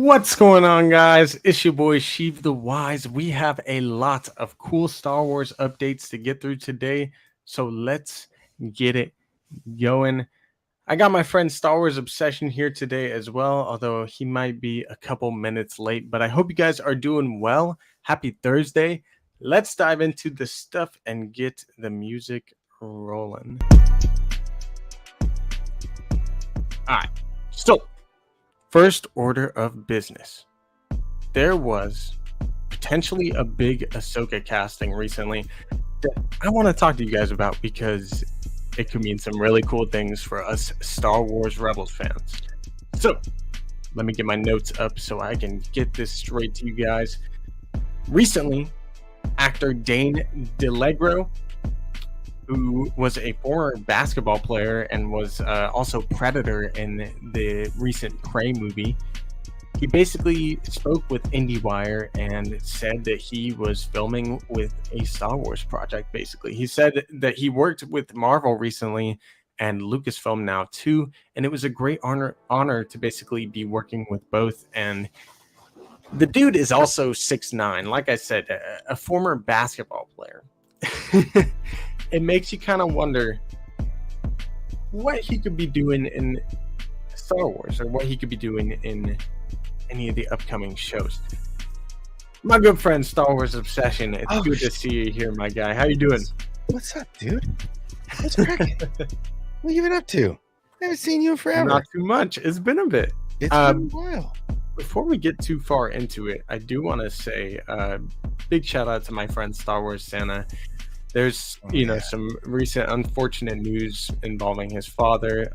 What's going on, guys? It's your boy Sheev the Wise. We have a lot of cool Star Wars updates to get through today, so let's get it going. I got my friend Star Wars Obsession here today as well, although he might be a couple minutes late, but I hope you guys are doing well. Happy Thursday. Let's dive into the stuff and get the music rolling. All right, so first order of business. There was potentially a big Ahsoka casting recently that I want to talk to you guys about because it could mean some really cool things for us Star Wars Rebels fans. So let me get my notes up so I can get this straight to you guys. Recently, actor Dane DeLegro, who was a former basketball player and was also Predator in the recent Prey movie, he basically spoke with IndieWire and said that he was filming with a Star Wars project, basically. He said that he worked with Marvel recently and Lucasfilm now too, and it was a great honor to basically be working with both. And the dude is also 6'9", like I said, a former basketball player. It makes you kind of wonder what he could be doing in Star Wars or what he could be doing in any of the upcoming shows. My good friend Star Wars Obsession, it's good to see you here, my guy. How you doing? What's up, dude? What's cracking? What you been up to? I haven't seen you in forever. Not too much. It's been a bit. It's been a while. Before we get too far into it, I do want to say big shout out to my friend Star Wars Santa. There's, some recent unfortunate news involving his father.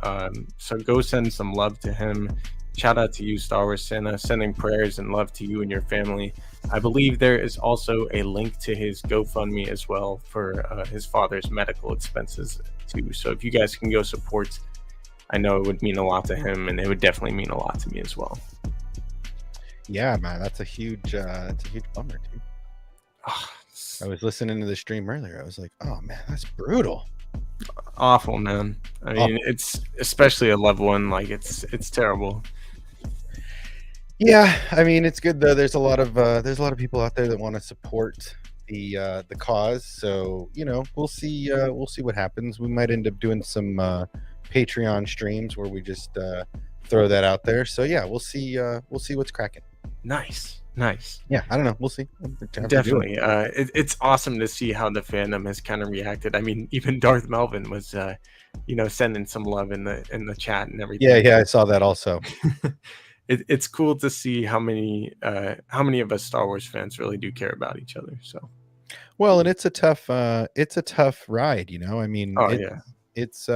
So go send some love to him. Shout out to you, Star Wars Santa, sending prayers and love to you and your family. I believe there is also a link to his GoFundMe as well for his father's medical expenses too. So if you guys can go support, I know it would mean a lot to him, and it would definitely mean a lot to me as well. Yeah, man, that's a huge bummer, dude. I was listening to the stream earlier. I was like, oh man, that's brutal. Awful, man. I mean, it's especially a loved one. Like it's terrible. Yeah, I mean, it's good though. There's a lot of people out there that want to support the cause. So we'll see what happens. We might end up doing some Patreon streams where we just throw that out there. So yeah, we'll see what's cracking. Nice. Yeah, I don't know. We'll see. Definitely. It's awesome to see how the fandom has kind of reacted. I mean, even Darth Melvin was, sending some love in the chat and everything. Yeah, I saw that also. It's cool to see how many of us Star Wars fans really do care about each other. So, well, and it's a tough ride. I mean, it's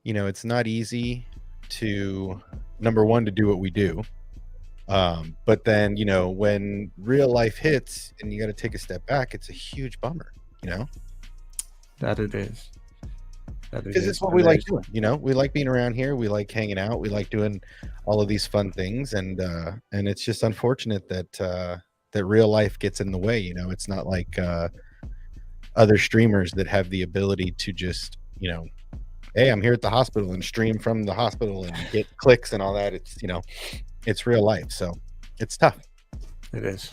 it's not easy to, number one, to do what we do. But then when real life hits and you got to take a step back, it's a huge bummer. That it is. Because it's what we like doing. We like being around here. We like hanging out. We like doing all of these fun things, and it's just unfortunate that real life gets in the way. It's not like other streamers that have the ability to just hey, I'm here at the hospital and stream from the hospital and get clicks and all that. It's it's real life, so it's tough. It is.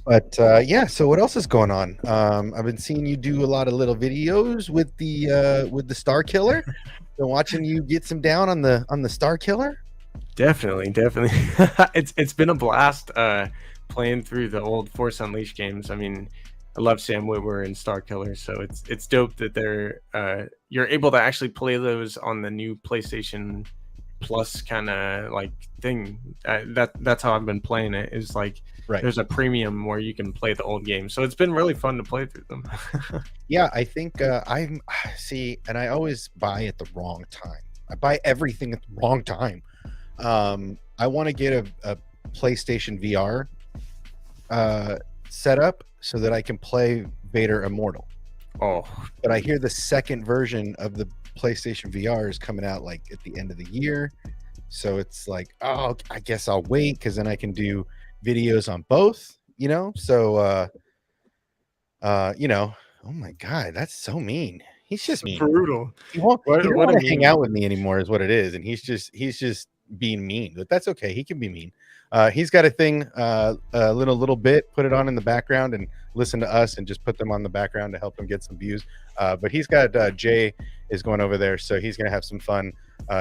But so what else is going on? I've been seeing you do a lot of little videos with the Star Killer. Been watching you get some down on the Star Killer. Definitely. It's been a blast playing through the old Force Unleashed games. I mean, I love Sam Witwer and Star Killer, so it's dope that you're able to actually play those on the new PlayStation Plus kind of like thing. That's how I've been playing it. Is like there's a premium where you can play the old games, so it's been really fun to play through them. Yeah, I think and I always buy at the wrong time. I buy everything at the wrong time. I want to get a PlayStation VR set up so that I can play Vader Immortal. But I hear the second version of the PlayStation VR is coming out like at the end of the year, so it's like, I guess I'll wait because then I can do videos on both. So oh my god, that's so mean. He's just mean. Brutal. He won't want to hang out with me anymore is what it is, and he's just being mean, but that's okay. He can be mean. He's got a thing, a little bit, put it on in the background and listen to us and just put them on the background to help them get some views. But he's got Jay is going over there, so he's going to have some fun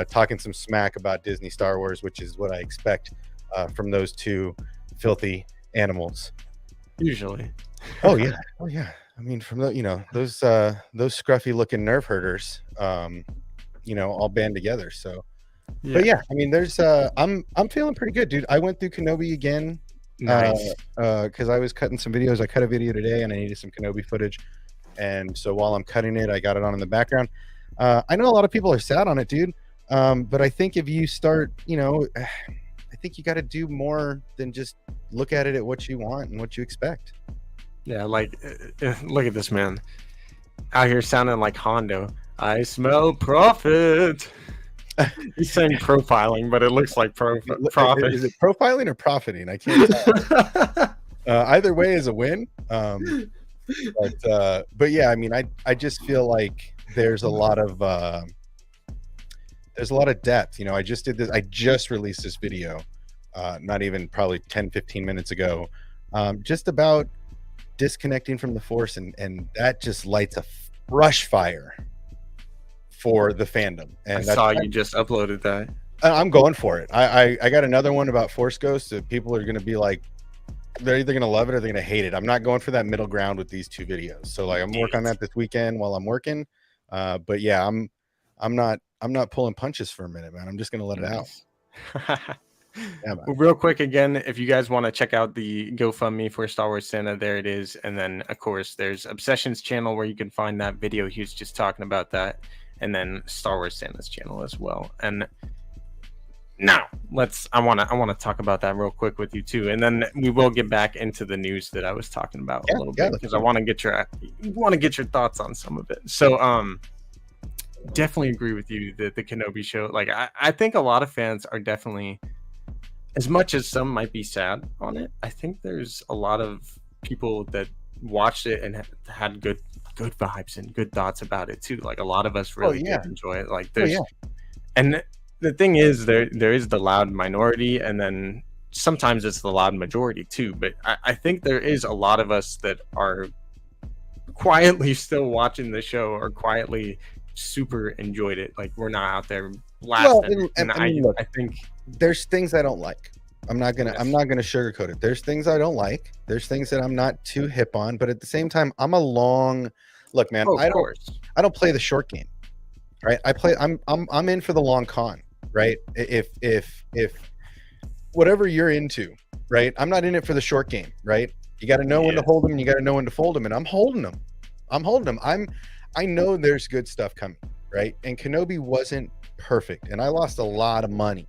talking some smack about Disney Star Wars, which is what I expect from those two filthy animals. Usually. Oh yeah. I mean, from those scruffy looking nerve herders, all band together. So. Yeah. But yeah, I mean, there's I'm feeling pretty good, dude. I went through Kenobi again, nice, because I was cutting some videos. I cut a video today, and I needed some Kenobi footage, and so while I'm cutting it, I got it on in the background. I know a lot of people are sad on it, dude, but I think if you start, I think you got to do more than just look at it at what you want and what you expect. Yeah, like look at this man out here sounding like Hondo. I smell profit. He's saying profiling, but it looks like profit. Is it profiling or profiting? I can't tell. Either way is a win. But yeah, I mean, I just feel like there's a lot of depth. I just did this. I just released this video, not even probably 10-15 minutes ago, just about disconnecting from the Force, and that just lights a brush fire for the fandom. And I saw you just uploaded that. I'm going for it. I got another one about Force Ghosts that people are going to be like, they're either going to love it or they're going to hate it. I'm not going for that middle ground with these two videos. So like, I'm working on that this weekend while I'm working. But yeah, I'm not pulling punches for a minute, man. I'm just going to let it out. Yeah, well, real quick again, if you guys want to check out the GoFundMe for Star Wars Santa, there it is. And then of course there's Obsession's channel where you can find that video. He was just talking about that. And then Star Wars Santa's channel as well. And now I want to talk about that real quick with you too, and then we will get back into the news that I was talking about a little bit, because I want to get your thoughts on some of it. So definitely agree with you that the Kenobi show, like I think a lot of fans are definitely, as much as some might be sad on it, I think there's a lot of people that watched it and had good vibes and good thoughts about it too. Like a lot of us really did enjoy it. Like there's and the thing is, there is the loud minority, and then sometimes it's the loud majority too. But I think there is a lot of us that are quietly still watching the show, or quietly super enjoyed it. Like we're not out there blasting. Look, I think there's things I don't like. I'm not gonna sugarcoat it. There's things I don't like. There's things that I'm not too hip on. But at the same time, I'm a long look, man. I don't play the short game, right? I'm in for the long con, right? If whatever you're into, right? I'm not in it for the short game, right? You got to know when to hold them, and you got to know when to fold them, and I'm holding them. I know there's good stuff coming, right? And Kenobi wasn't perfect, and I lost a lot of money.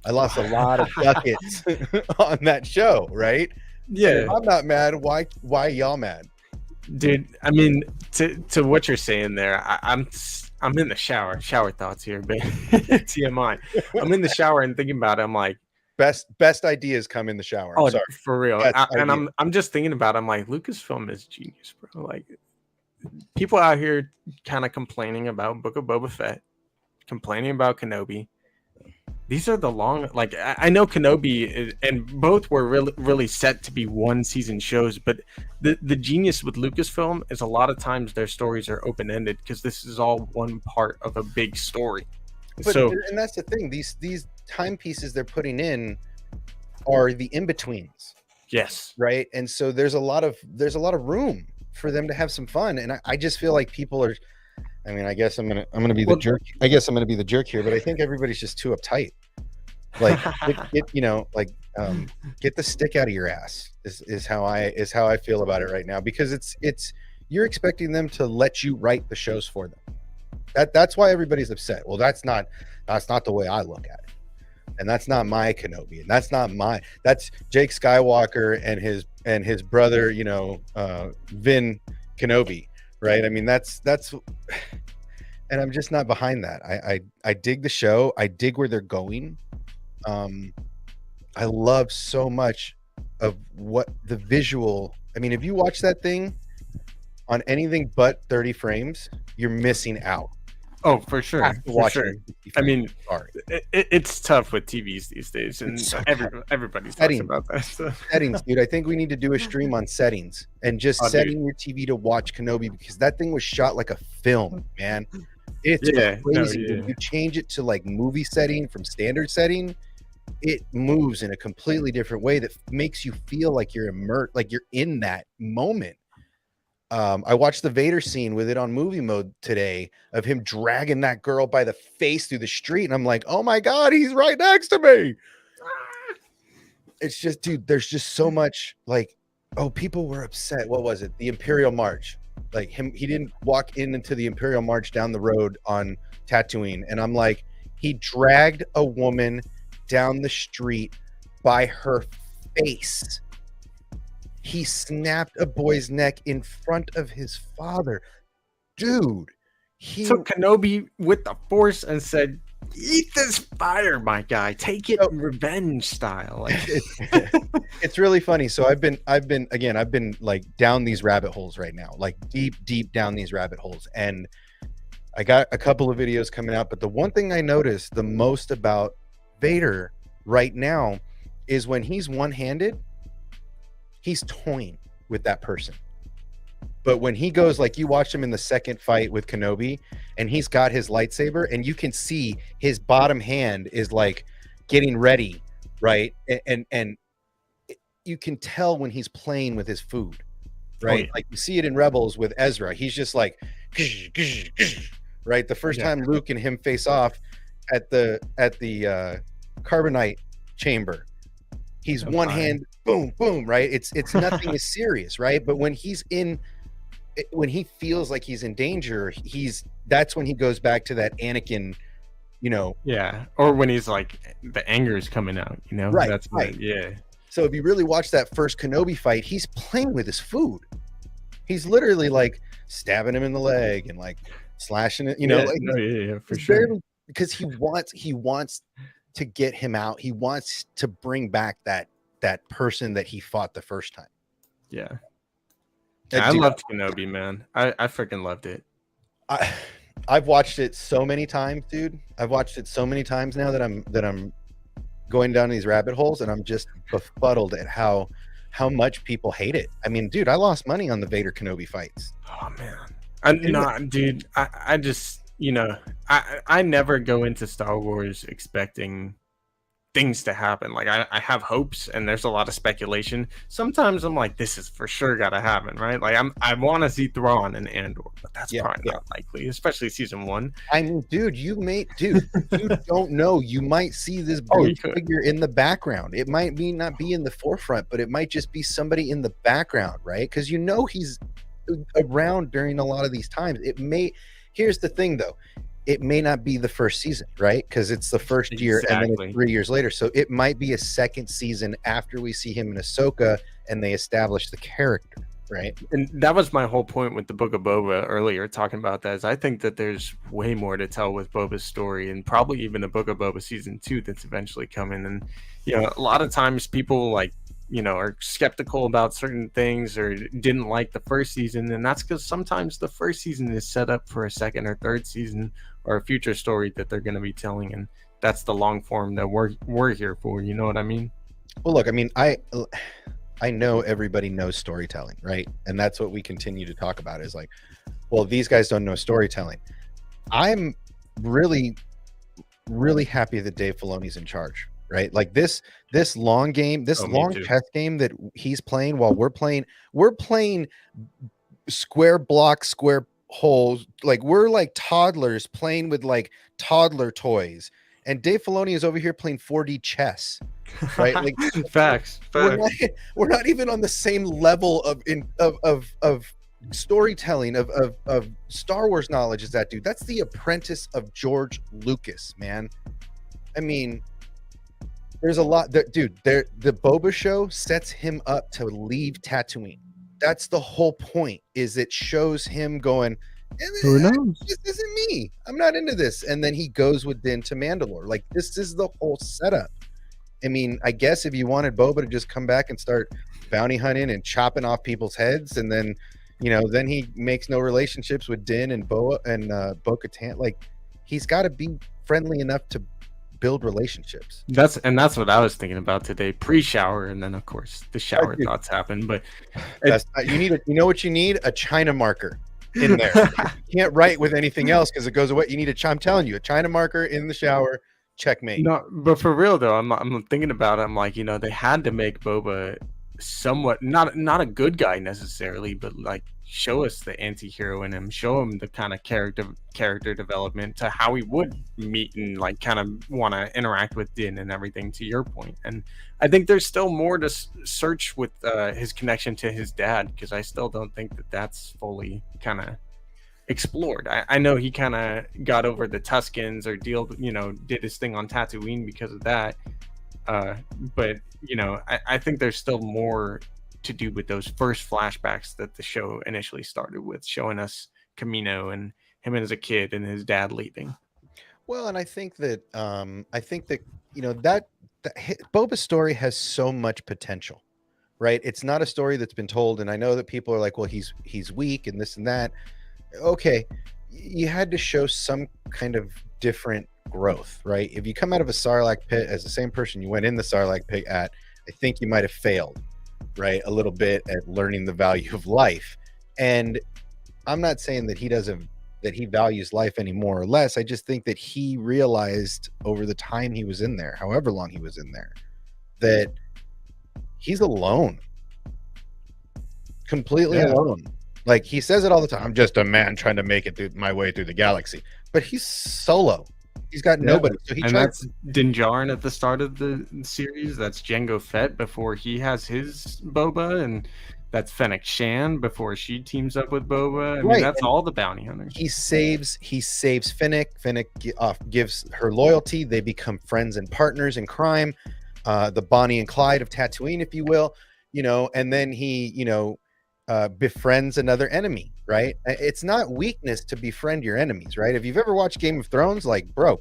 I lost a lot of buckets on that show, right? Yeah. I'm not mad. Why y'all mad? Dude, I mean, to what you're saying there, I'm in the shower thoughts here, but TMI. I'm in the shower and thinking about it. I'm like, best ideas come in the shower. Oh, sorry. For real. I'm just thinking about it. I'm like, Lucasfilm is genius, bro. Like, people out here kind of complaining about Book of Boba Fett, complaining about Kenobi. These are the long, like, I know Kenobi and both were really set to be one season shows, but the genius with Lucasfilm is a lot of times their stories are open ended, because this is all one part of a big story. And that's the thing. These timepieces they're putting in are the in betweens. Yes. Right. And so there's a lot of room for them to have some fun, and I just feel like people are. I mean, I guess I'm gonna be the jerk. I guess I'm gonna be the jerk here, but I think everybody's just too uptight. Like, get the stick out of your ass is how I feel about it right now, because it's you're expecting them to let you write the shows for them. That's why everybody's upset. Well, that's not the way I look at it, and that's not my Kenobi, and that's Jake Skywalker and his brother, Vin Kenobi. Right. I mean, that's, and I'm just not behind that. I dig the show. I dig where they're going. I love so much of what the visual. I mean, if you watch that thing on anything but 30 frames, you're missing out. Oh, for sure, for sure. I mean, sorry, it's tough with TVs these days, and so everybody's talking about that. So. Settings, dude. I think we need to do a stream on settings and just setting your TV to watch Kenobi, because that thing was shot like a film, man. It's crazy. When you change it to like movie setting from standard setting, it moves in a completely different way that makes you feel like you're immersed, like you're in that moment. I watched the Vader scene with it on movie mode today of him dragging that girl by the face through the street, and I'm like, oh my god, he's right next to me. It's just, dude, there's just so much, like, oh, people were upset. What was it? The Imperial March. Like he didn't walk into the Imperial March down the road on Tatooine, and I'm like, he dragged a woman down the street by her face. He snapped a boy's neck in front of his father. Dude, he took Kenobi with the Force and said, eat this fire, my guy. Take it revenge style. Like, it's really funny. So I've been like down these rabbit holes right now, like deep down these rabbit holes. And I got a couple of videos coming out, but the one thing I noticed the most about Vader right now is when he's one-handed, he's toying with that person. But when he goes, like, you watch him in the second fight with Kenobi, and he's got his lightsaber, and you can see his bottom hand is like getting ready, right? And you can tell when he's playing with his food, right? Oh, yeah. Like you see it in Rebels with Ezra. He's just like, right? The first time Luke and him face off at the carbonite chamber, he's one hand, boom, boom, right? It's nothing is serious, right? But when he feels like he's in danger, that's when he goes back to that Anakin, you know. Yeah, or when he's like, the anger is coming out, you know. Right, that's right. Yeah. So if you really watch that first Kenobi fight, he's playing with his food. He's literally like stabbing him in the leg and like slashing it, you know. For sure. Because he wants to get him out. He wants to bring back that person that he fought the first time. Yeah. I loved Kenobi, man. I freaking loved it. I've watched it so many times, dude. I've watched it so many times now that I'm going down these rabbit holes, and I'm just befuddled at how much people hate it. I mean, dude, I lost money on the Vader Kenobi fights. Oh man. Dude, I just, you know, I never go into Star Wars expecting things to happen. Like I have hopes, and there's a lot of speculation. Sometimes I'm like, this is for sure gotta happen, right? Like I want to see Thrawn and Andor, but that's probably not likely, especially season 1. I mean, dude, you don't know. You might see this figure in the background. It might not be in the forefront, but it might just be somebody in the background, right? Because you know he's around during a lot of these times. Here's the thing, though. It may not be the first season, right? Because it's the first year, and then it's 3 years later. So it might be a second season after we see him in Ahsoka and they establish the character, right? And that was my whole point with the Book of Boba earlier, talking about that. Is I think that there's way more to tell with Boba's story, and probably even the Book of Boba season 2 that's eventually coming. And you know, a lot of times people like, you know, are skeptical about certain things or didn't like the first season, and that's because sometimes the first season is set up for a second or third season or a future story that they're going to be telling, and that's the long form that we're here for. You know what I mean? Well, look, I mean, I know everybody knows storytelling, right? And that's what we continue to talk about is like, well, these guys don't know storytelling. I'm really, really happy that Dave Filoni's in charge, right? Like this long game, long chess game that he's playing while we're playing square block, square holes. Like we're like toddlers playing with like toddler toys, and Dave Filoni is over here playing 4D chess, right? Like facts. We're not even on the same level of storytelling of Star Wars knowledge as that dude. That's the apprentice of George Lucas, man. I mean, there's a lot that, dude, the Boba show sets him up to leave Tatooine. That's the whole point, is it shows him going, who knows? This isn't me. I'm not into this. And then he goes with Din to Mandalore. Like, this is the whole setup. I mean, I guess if you wanted Boba to just come back and start bounty hunting and chopping off people's heads, and then, you know, then he makes no relationships with Din and Bo-Katan. Like, he's got to be friendly enough to build relationships. That's what I was thinking about today, pre-shower, and then of course the shower thoughts happen. But you know what you need? A China marker in there. You can't write with anything else because it goes away. You need I'm telling you, a China marker in the shower. Checkmate. No, but for real though, I'm thinking about it. I'm like, they had to make Boba somewhat not a good guy necessarily, but like show us the anti-hero in him, show him the kind of character development to how he would meet and like kind of want to interact with Din and everything, to your point. And I think there's still more to search with his connection to his dad, because I still don't think that's fully kind of explored. I know he kind of got over the Tuskens or did his thing on Tatooine because of that, but I think there's still more to do with those first flashbacks that the show initially started with, showing us Kamino and him as a kid and his dad leaving. Well, and I think that that Boba's story has so much potential, right? It's not a story that's been told, and I know that people are like, well, he's weak and this and that. Okay, you had to show some kind of different growth, right? If you come out of a Sarlacc pit as the same person you went in the Sarlacc pit at, I think you might have failed, right, a little bit at learning the value of life. And I'm not saying that he values life any more or less. I just think that he realized over the time he was in there, however long he was in there, that he's alone, completely alone. Like, he says it all the time. I'm just a man trying to make it my way through the galaxy. But he's solo. He's got nobody. So that's Din Djarin at the start of the series. That's Jango Fett before he has his Boba, and that's Fennec Shan before she teams up with Boba. I mean, that's all the bounty hunters. He saves Fennec. Fennec gives her loyalty. They become friends and partners in crime. The Bonnie and Clyde of Tatooine, if you will. And then he, befriends another enemy, right? It's not weakness to befriend your enemies, right? If you've ever watched Game of Thrones, like, bro,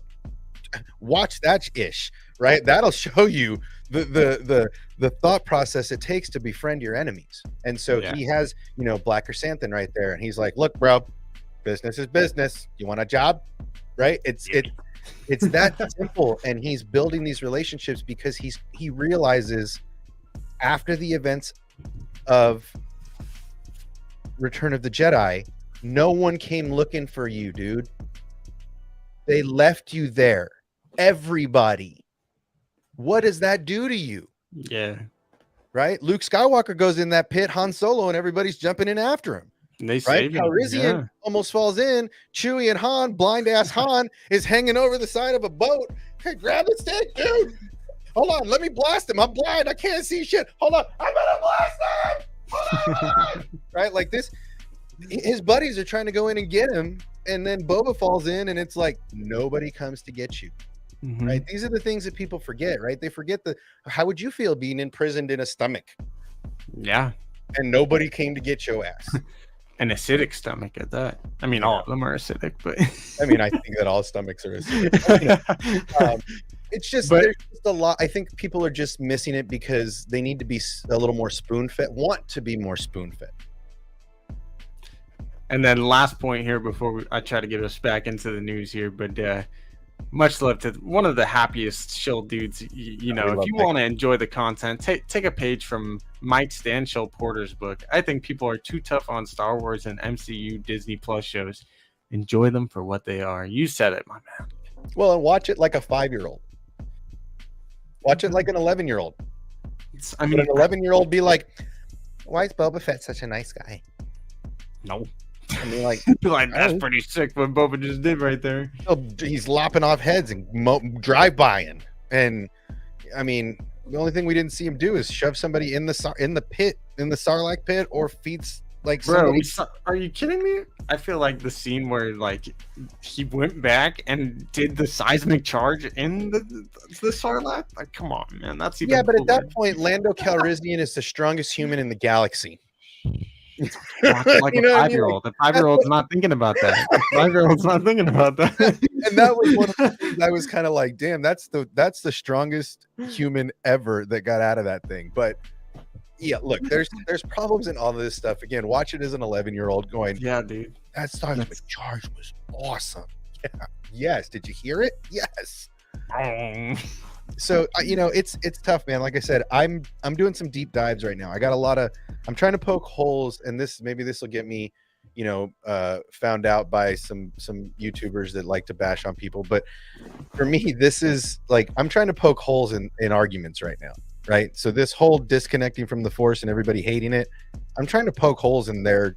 watch that ish, right? That'll show you the thought process it takes to befriend your enemies. And so he has, Black Chrysanthemum right there, and he's like, look, bro, business is business. You want a job, right? It's that simple. And he's building these relationships because he realizes after the events of Return of the Jedi, no one came looking for you, dude. They left you there. Everybody. What does that do to you? Yeah. Right? Luke Skywalker goes in that pit, Han Solo, and everybody's jumping in after him. And they save him. Calrissian almost falls in. Chewie and Han, blind ass Han, is hanging over the side of a boat. Hey, grab the stick, dude. Hold on, let me blast him. I'm blind. I can't see shit. Hold on. I'm gonna blast him. Hold on. Right? Like this, his buddies are trying to go in and get him, and then Boba falls in, and it's like nobody comes to get you. Mm-hmm. Right? These are the things that people forget, right? They forget how would you feel being imprisoned in a stomach? Yeah. And nobody came to get your ass. An acidic stomach at that. I mean, all of them are acidic, but I mean, I think that all stomachs are acidic. It's just, there's just a lot. I think people are just missing it because they need to be a little more spoon-fed, want to be more spoon-fed. And then last point here before I try to get us back into the news here, but much love to one of the happiest chill dudes. If you want to enjoy the content, take a page from Mike Stanchill Porter's book. I think people are too tough on Star Wars and MCU Disney Plus shows. Enjoy them for what they are. You said it, my man. Well, and watch it like a 5-year-old. Watch it like an 11-year-old. I mean, an 11-year-old be like, why is Boba Fett such a nice guy? No. I mean, like that's pretty sick what Boba just did right there. He's lopping off heads and drive-bying. And, I mean, the only thing we didn't see him do is shove somebody in the Sarlacc pit, or feeds Bro, are you kidding me? I feel like the scene where he went back and did the seismic charge in the Sarlacc. Like, come on, man, that's even but cooler. at that point, Lando Calrissian is the strongest human in the galaxy. Like a 5-year-old. The 5-year-old's not thinking about that. The 5-year-old's not thinking about that. And that was one of the things I was kind of like, damn, that's the strongest human ever that got out of that thing. But yeah, look, there's problems in all of this stuff. Again, watch it as an 11-year-old going, yeah, dude, that seismic charge was awesome. Yes. Did you hear it? Yes. So it's tough, man. Like I said, I'm doing some deep dives right now. I'm trying to poke holes, and this will get me found out by some YouTubers that like to bash on people. But for me, this is like, I'm trying to poke holes in arguments right now, right? So this whole disconnecting from the Force and everybody hating it, I'm trying to poke holes in their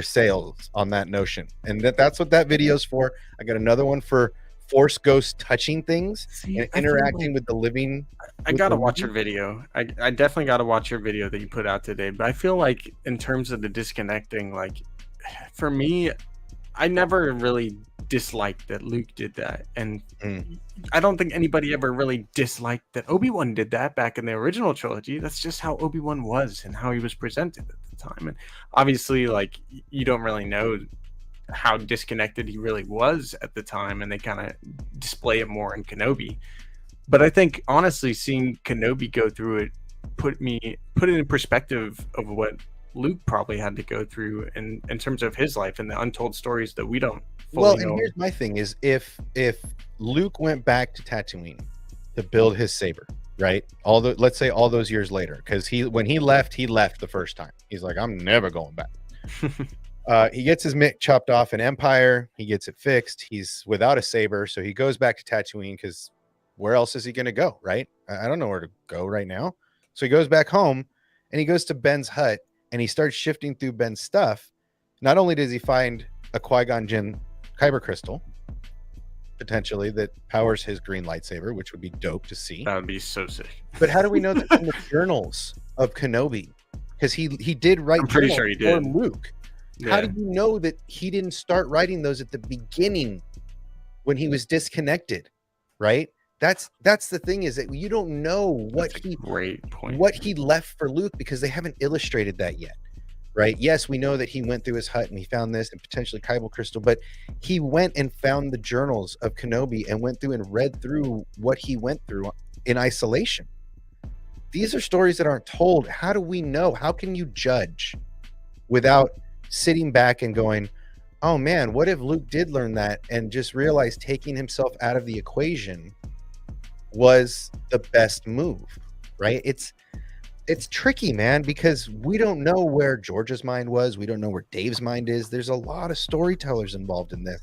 sales on that notion, and that's what that video's for. I got another one for Force ghosts touching things and interacting with the living. I gotta watch your video. I definitely gotta watch your video that you put out today. But I feel like in terms of the disconnecting, like for me, I never really disliked that Luke did that, and I don't think anybody ever really disliked that Obi-Wan did that back in the original trilogy. That's just how Obi-Wan was and how he was presented at the time. And obviously, like, you don't really know how disconnected he really was at the time, and they kind of display it more in Kenobi. But I think honestly, seeing Kenobi go through it put it in perspective of what Luke probably had to go through in terms of his life and the untold stories that we don't fully know. And here's my thing is, if Luke went back to Tatooine to build his saber, right? Let's say all those years later, because when he left the first time. He's like, I'm never going back. He gets his mick chopped off in Empire. He gets it fixed. He's without a saber, so he goes back to Tatooine, because where else is he going to go, right? I don't know where to go right now. So he goes back home, and he goes to Ben's hut, and he starts shifting through Ben's stuff. Not only does he find a Qui-Gon Jinn kyber crystal, potentially, that powers his green lightsaber, which would be dope to see. That would be so sick. But how do we know that from the journals of Kenobi? Because he did write. I'm pretty sure he did. Luke. Yeah. How do you know that he didn't start writing those at the beginning when he was disconnected, right? That's the thing, is that you don't know what he left for Luke, because they haven't illustrated that yet, right? Yes, we know that he went through his hut and he found this and potentially kyber crystal, but he went and found the journals of Kenobi and went through and read through what he went through in isolation. These are stories that aren't told. How do we know? How can you judge without sitting back and going, oh man, what if Luke did learn that and just realized taking himself out of the equation was the best move, right? It's tricky, man, because we don't know where George's mind was. We don't know where Dave's mind is. There's a lot of storytellers involved in this.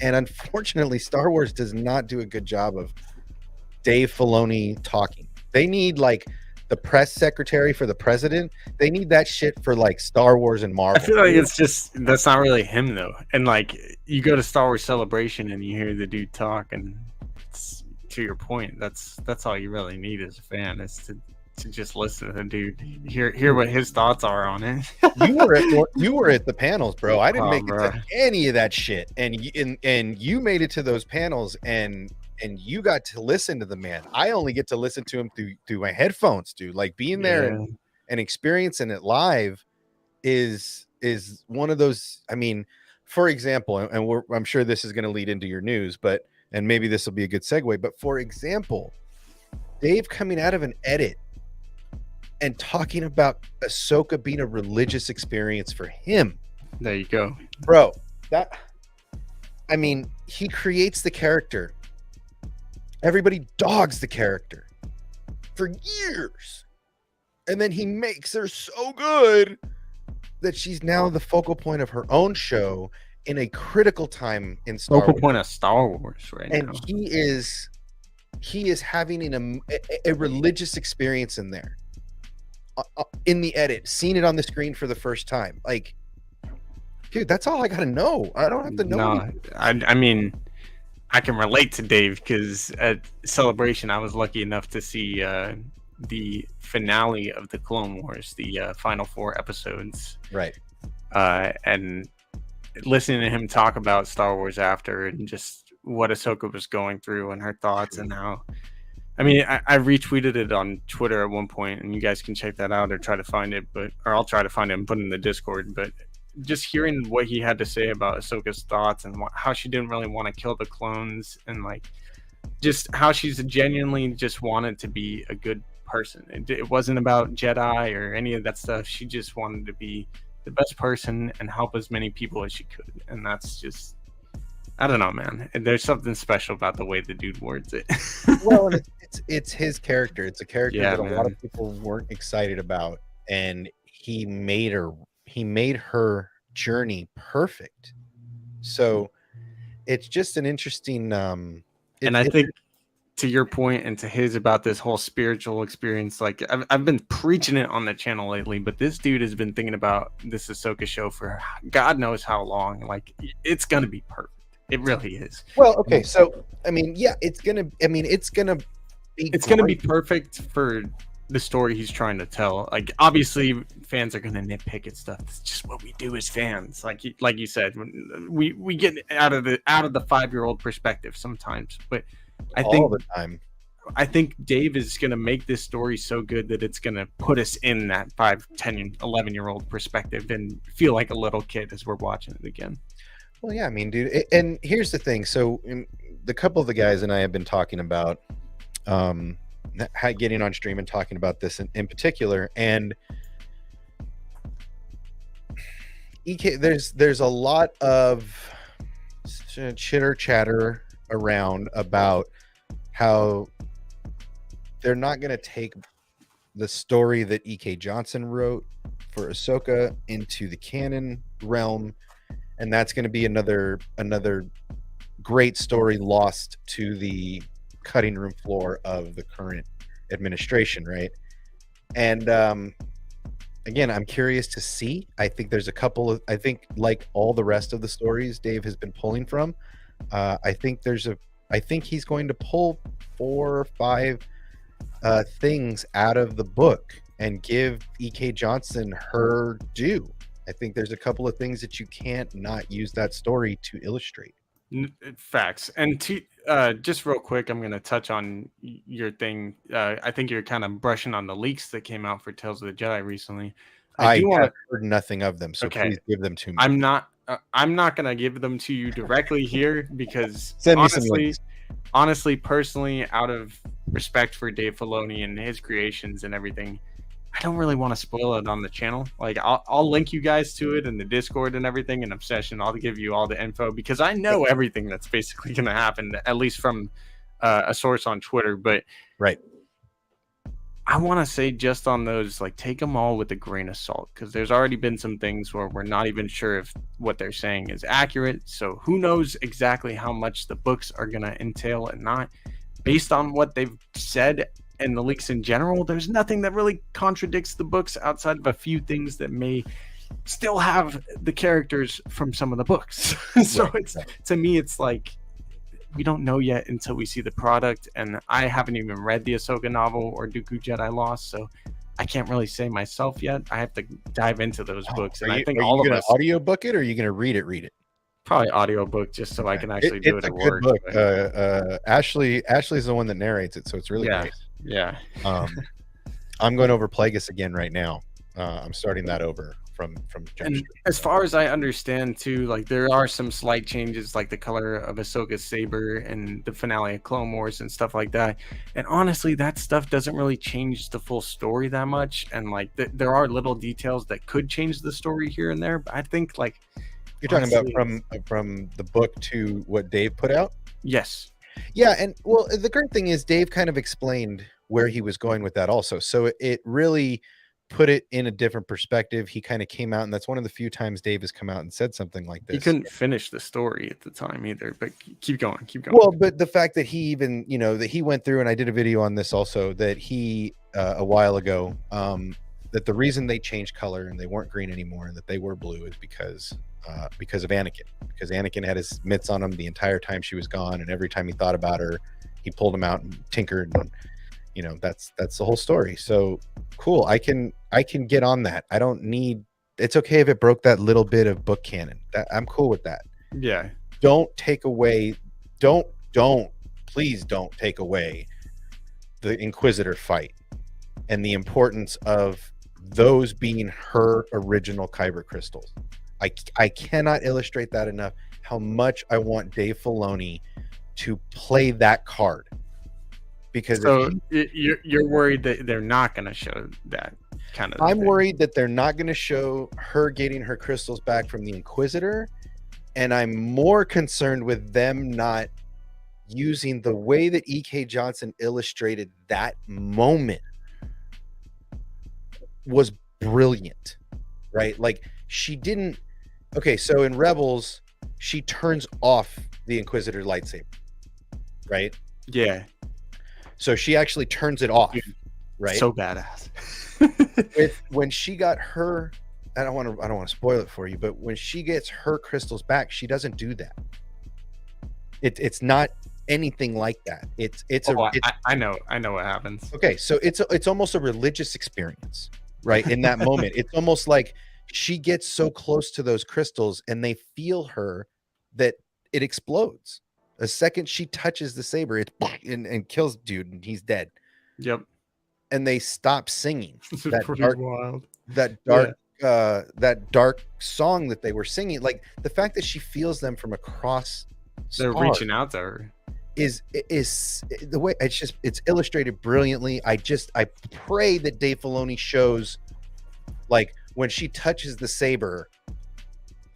And unfortunately, Star Wars does not do a good job of Dave Filoni talking. They need like the press secretary for the president. They need that shit for like Star Wars and Marvel. I feel like that's not really him though. And like, you go to Star Wars Celebration and you hear the dude talk, and to your point, that's all you really need as a fan, is to just listen to the dude, hear what his thoughts are on it. you were at the panels, bro. I didn't make it to any of that shit, and you made it to those panels, and you got to listen to the man. I only get to listen to him through my headphones, dude. Like, being there and experiencing it live is one of those. I mean, for example, and I'm sure this is going to lead into your news, and maybe this will be a good segue. But for example, Dave coming out of an edit and talking about Ahsoka being a religious experience for him. There you go, bro. He creates the character. Everybody dogs the character for years. And then he makes her so good that she's now the focal point of her own show in a critical time in Star Wars. Focal point of Star Wars right now. And he is having a religious experience in there. In the edit, seeing it on the screen for the first time. Like, dude, that's all I gotta know. I don't have to know. No, I mean, I can relate to Dave, because at Celebration, I was lucky enough to see the finale of the Clone Wars, the final 4 episodes. Right. And listening to him talk about Star Wars after, and just what Ahsoka was going through and her thoughts, and how, I mean, I retweeted it on Twitter at one point, and you guys can check that out or try to find it, or I'll try to find it and put it in the Discord. But just hearing what he had to say about Ahsoka's thoughts, and how she didn't really want to kill the clones, and like just how she's genuinely just wanted to be a good person. It wasn't about Jedi or any of that stuff. She just wanted to be the best person and help as many people as she could. And that's just, I don't know, man. There's something special about the way the dude words it. Well, and it's his character. It's a character that a lot man. of people weren't excited about, and he made her journey perfect. So it's just an interesting. And I think, to your point and to his about this whole spiritual experience, like I've been preaching it on the channel lately, but this dude has been thinking about this Ahsoka show for God knows how long. Like, it's gonna be perfect. It really is. Well, okay, so I mean, yeah, it's gonna be perfect for the story he's trying to tell. Like, obviously fans are gonna nitpick at stuff. It's just what we do as fans. Like you said, we get out of the 5-year-old perspective sometimes, but I think all the time. I think Dave is going to make this story so good that it's going to put us in that 5, 10, 11-year-old perspective and feel like a little kid as we're watching it again. Well, yeah, I mean, dude, and here's the thing. So the couple of the guys and I have been talking about getting on stream and talking about this in particular, and EK, there's a lot of chitter chatter around about how they're not going to take the story that E.K. Johnson wrote for Ahsoka into the canon realm, and that's going to be another great story lost to the cutting room floor of the current administration, right? And again, I'm curious to see. I think there's a couple of, I think like all the rest of the stories Dave has been pulling from, I think he's going to pull 4 or 5 things out of the book and give E.K. Johnson her due. I think there's a couple of things that you can't not use that story to illustrate. Facts. And just real quick, I'm going to touch on your thing. I think you're kind of brushing on the leaks that came out for Tales of the Jedi recently. I have heard nothing of them, so please give them to me. I'm not going to give them to you directly here because honestly, personally, out of respect for Dave Filoni and his creations and everything, I don't really want to spoil it on the channel. Like, I'll link you guys to it in the Discord and everything in Obsession. I'll give you all the info because I know everything that's basically going to happen, at least from a source on Twitter. But right, I want to say just on those, like, take them all with a grain of salt because there's already been some things where we're not even sure if what they're saying is accurate. So who knows exactly how much the books are going to entail and not. Based on what they've said and the leaks in general, there's nothing that really contradicts the books outside of a few things that may still have the characters from some of the books. So to me, it's like we don't know yet until we see the product, and I haven't even read the Ahsoka novel or Dooku Jedi Lost, so I can't really say myself yet. I have to dive into those books, and I think all of us audio book it, or are you going to read it? Probably audiobook just so I can actually do it at work. Book. Ashley's the one that narrates it, so it's really great. Yeah. I'm going over Plagueis again right now. I'm starting that over from Jump Street. As far as I understand too, like there are some slight changes, like the color of Ahsoka's saber and the finale of Clone Wars and stuff like that. And honestly, that stuff doesn't really change the full story that much. And like there are little details that could change the story here and there. But I think like you're talking about from the book to what Dave put out? Yes. Yeah, and well, the great thing is Dave kind of explained where he was going with that also. So it really put it in a different perspective. He kind of came out, and that's one of the few times Dave has come out and said something like this. He couldn't finish the story at the time either, but keep going. Well, but the fact that he even, that he went through, and I did a video on this also, that he, a while ago, that the reason they changed color and they weren't green anymore and that they were blue is because of Anakin, because Anakin had his mitts on him the entire time she was gone, and every time he thought about her, he pulled them out and tinkered, and that's the whole story. So cool, I can get on that. I don't need, it's okay if it broke that little bit of book canon. I'm cool with that. Yeah. Please don't take away the Inquisitor fight and the importance of those being her original kyber crystals. I cannot illustrate that enough, how much I want Dave Filoni to play that card. Because you're worried that they're not going to show that kind of I'm worried that they're not going to show her getting her crystals back from the Inquisitor, And I'm more concerned with them not using the way that E.K. Johnson illustrated that moment was brilliant, right? Like she didn't. Okay, so in Rebels, she turns off the Inquisitor lightsaber, right? Yeah. So she actually turns it off, right? So badass. When she got her, I don't want to spoil it for you, but when she gets her crystals back, she doesn't do that. It's not anything like that. I know what happens. Okay, so it's almost a religious experience, right? In that moment, it's almost like she gets so close to those crystals and they feel her that it explodes. The second she touches the saber, it and kills dude, and he's dead. Yep. And they stop singing that dark song that they were singing. Like the fact that she feels them from across, they're reaching out to her. Is the way it's illustrated brilliantly. I pray that Dave Filoni shows, like when she touches the saber,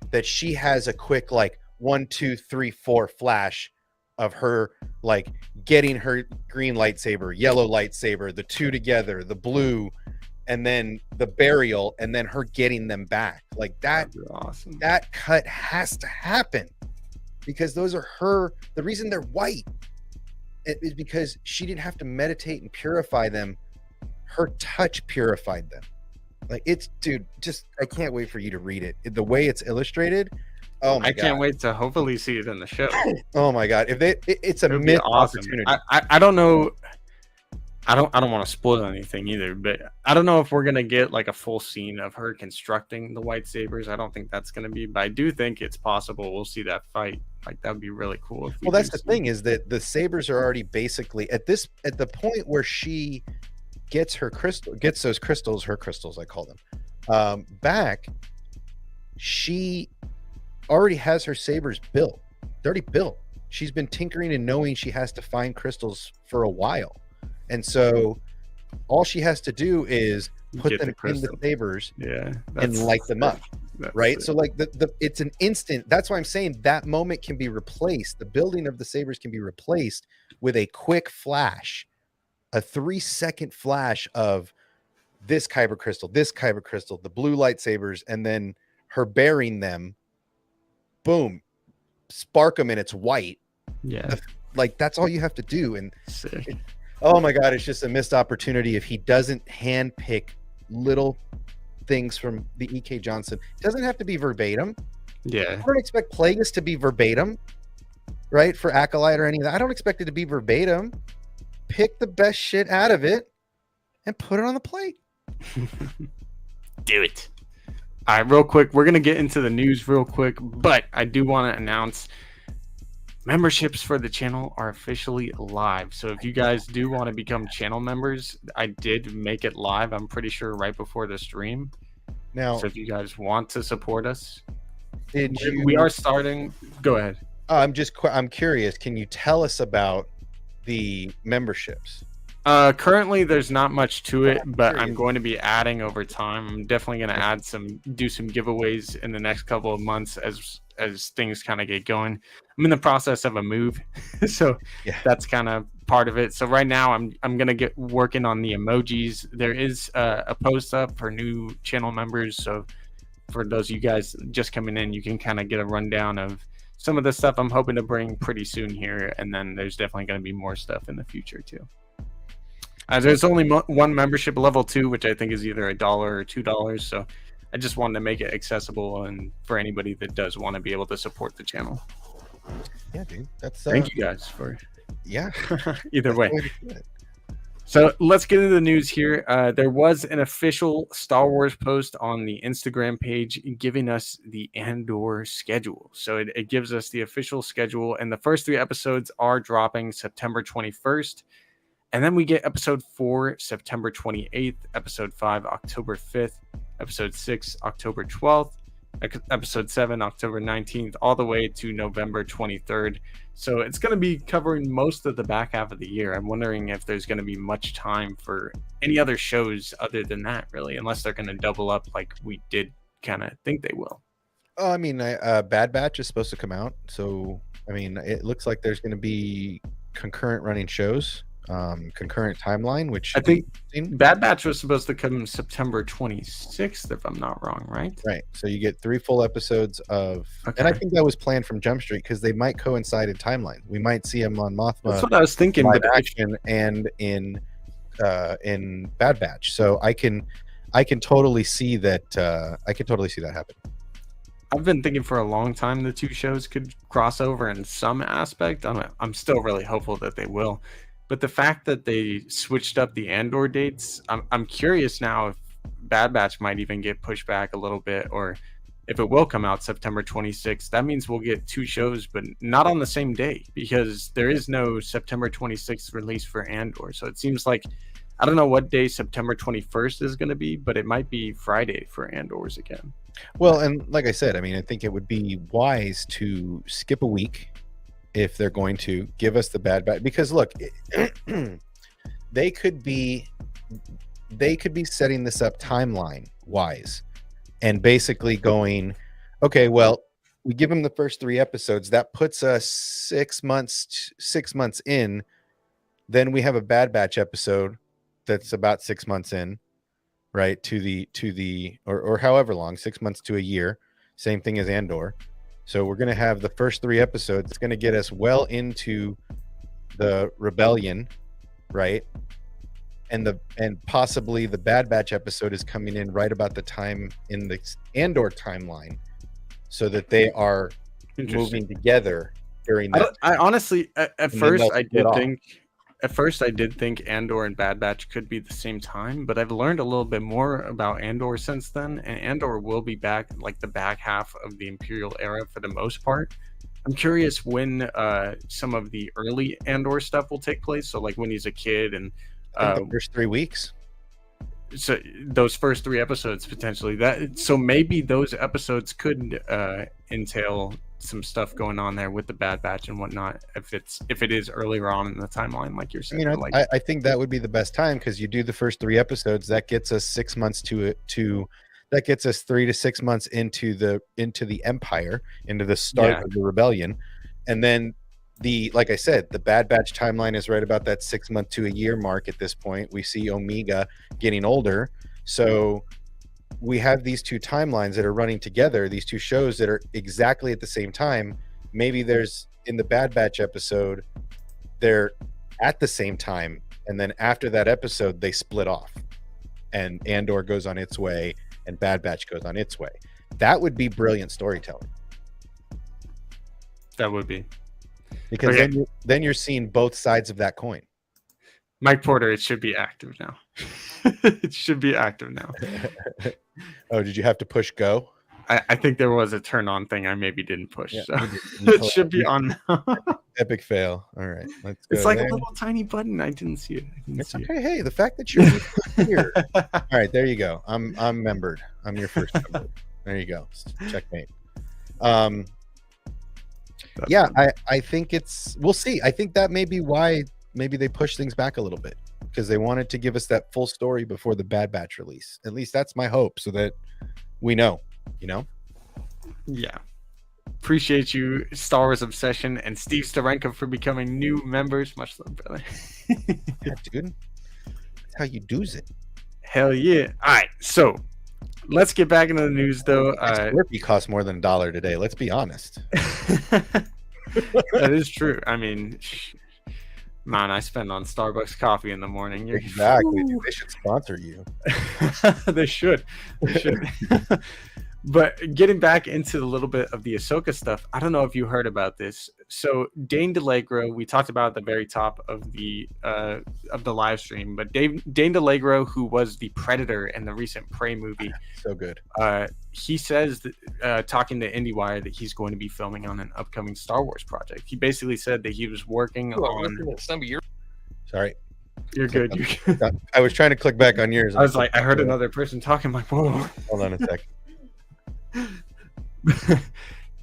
that she has a quick like 1, 2, 3, 4 flash of her like getting her green lightsaber, yellow lightsaber, the two together, the blue, and then the burial, and then her getting them back. Like that. Awesome. That cut has to happen because those are her. The reason they're white is because she didn't have to meditate and purify them. Her touch purified them. Like it's, dude, just I can't wait for you to read it. The way it's illustrated. Oh my God. I can't wait to hopefully see it in the show. Oh my God. It's a missed opportunity. I don't know. I don't want to spoil anything either, but I don't know if we're gonna get like a full scene of her constructing the white sabers. I don't think that's gonna be, but I do think it's possible we'll see that fight. Like that would be really cool. Well, that's the thing, is that the sabers are already basically at the point where she gets those crystals, her crystals, I call them, back. She already has her sabers built. They're already built. She's been tinkering and knowing she has to find crystals for a while. And so all she has to do is put them in the sabers, and light them up. Right. So like it's an instant. That's why I'm saying that moment can be replaced. The building of the sabers can be replaced with a quick flash, a 3-second flash of this kyber crystal, the blue lightsabers, and then her bearing them. Boom, spark them, and it's white. Yeah. Like that's all you have to do. And oh my God, it's just a missed opportunity if he doesn't handpick little things from the E.K. Johnson. It doesn't have to be verbatim. Yeah. I don't expect Plagueis to be verbatim, right? For Acolyte or any of that. I don't expect it to be verbatim. Pick the best shit out of it and put it on the plate. Do it. All right, real quick. We're going to get into the news real quick, but I do want to announce memberships for the channel are officially live. So if you guys do want to become channel members, I did make it live, I'm pretty sure, right before the stream. Now, so if you guys want to support us, we are starting. Go ahead. I'm curious. Can you tell us about the memberships? Currently there's not much to it, but I'm going to be adding over time. I'm definitely going to do some giveaways in the next couple of months as things kind of get going. I'm in the process of a move, so that's kind of part of it. So right now I'm going to get working on the emojis. There is a post up for new channel members. So for those of you guys just coming in, you can kind of get a rundown of some of the stuff I'm hoping to bring pretty soon here. And then there's definitely going to be more stuff in the future too. There's only one membership, level 2, which I think is either $1 or $2. So I just wanted to make it accessible and for anybody that does want to be able to support the channel. Yeah, dude. Thank you guys for either that's way. So let's get into the news here. There was an official Star Wars post on the Instagram page giving us the Andor schedule. So it gives us the official schedule, and the first 3 episodes are dropping September 21st. And then we get episode 4, September 28th, episode 5, October 5th, episode 6, October 12th, episode 7, October 19th, all the way to November 23rd. So it's going to be covering most of the back half of the year. I'm wondering if there's going to be much time for any other shows other than that, really, unless they're going to double up like we did kind of think they will. Oh, I mean, Bad Batch is supposed to come out, so I mean, it looks like there's going to be concurrent running shows, concurrent timeline, which I should think be interesting. Bad Batch was supposed to come September 26th, if I'm not wrong, right? Right. So you get 3 full episodes of, and I Okay. think that was planned from Jump Street because they might coincide in timeline. We might see him on That's Mothma what I was thinking, live but action and in Bad Batch. So I can totally see that. I can totally see that happen. I've been thinking for a long time the two shows could cross over in some aspect. I'm still really hopeful that they will. But the fact that they switched up the Andor dates, I'm curious now if Bad Batch might even get pushed back a little bit, or if it will come out September 26th. That means we'll get two shows, but not on the same day, because there is no September 26th release for Andor. So it seems like, I don't know what day September 21st is going to be, but it might be Friday for Andor's again. Well, and like I said, I mean, I think it would be wise to skip a week if they're going to give us the Bad Batch, because look, they could be setting this up timeline wise and basically going, okay, well, we give them the first 3 episodes, that puts us 6 months in, then we have a Bad Batch episode that's about 6 months in, right, to the or however long, 6 months to a year, same thing as Andor. So we're going to have the first 3 episodes. It's going to get us well into the rebellion, right? And possibly the Bad Batch episode is coming in right about the time in the Andor timeline, so that they are moving together during that. I honestly, at first I did think Andor and Bad Batch could be the same time, but I've learned a little bit more about Andor since then, and Andor will be back like the back half of the Imperial era for the most part. I'm curious when some of the early Andor stuff will take place. So like when he's a kid, and I think the first 3 weeks. So those first 3 episodes potentially, that so maybe those episodes could entail some stuff going on there with the Bad Batch and whatnot, if it is earlier on in the timeline, like you're saying. You know, I think that would be the best time, because you do the first 3 episodes, that gets us 6 months that gets us 3 to 6 months into the Empire, into the start of the rebellion, and then like I said, the Bad Batch timeline is right about that 6 month to a year mark. At this point, we see Omega getting older, so we have these 2 timelines that are running together, these 2 shows that are exactly at the same time. Maybe there's, in the Bad Batch episode, they're at the same time, and then after that episode they split off and Andor goes on its way and Bad Batch goes on its way. That would be brilliant storytelling. That would be, because then you're seeing both sides of that coin. Mike Porter, it should be active now. It should be active now. Oh, did you have to push go? I think there was a turn on thing I maybe didn't push. Yeah, so it should be on now. Epic fail. All right, let's go. It's like a little tiny button. I didn't see it. It's okay. Hey, the fact that you're here. All right, there you go. I'm membered. I'm your first member. There you go. Checkmate. Yeah, I think we'll see. I think that may be why maybe they push things back a little bit, because they wanted to give us that full story before the Bad Batch release. At least that's my hope, so that we know, Yeah. Appreciate you, Star Wars Obsession, and Steve Starenko for becoming new members. Much love, brother. Yeah, dude. That's how you do's it. Hell yeah. All right, so let's get back into the news, though. Slurpee costs more than $1 today. Let's be honest. That is true. I mean, man, I spend on Starbucks coffee in the morning. Exactly. Dude, they should sponsor you. They should. But getting back into a little bit of the Ahsoka stuff, I don't know if you heard about this. So Dane DeLegro, we talked about at the very top of the live stream, but Dane DeLegro, who was the Predator in the recent Prey movie, so good. He says that, talking to IndieWire, that he's going to be filming on an upcoming Star Wars project. He basically said that he was working on. Sorry. You're good. You're good. I was trying to click back on yours. I was like, I heard another person talking. I'm like, whoa. Hold on a second.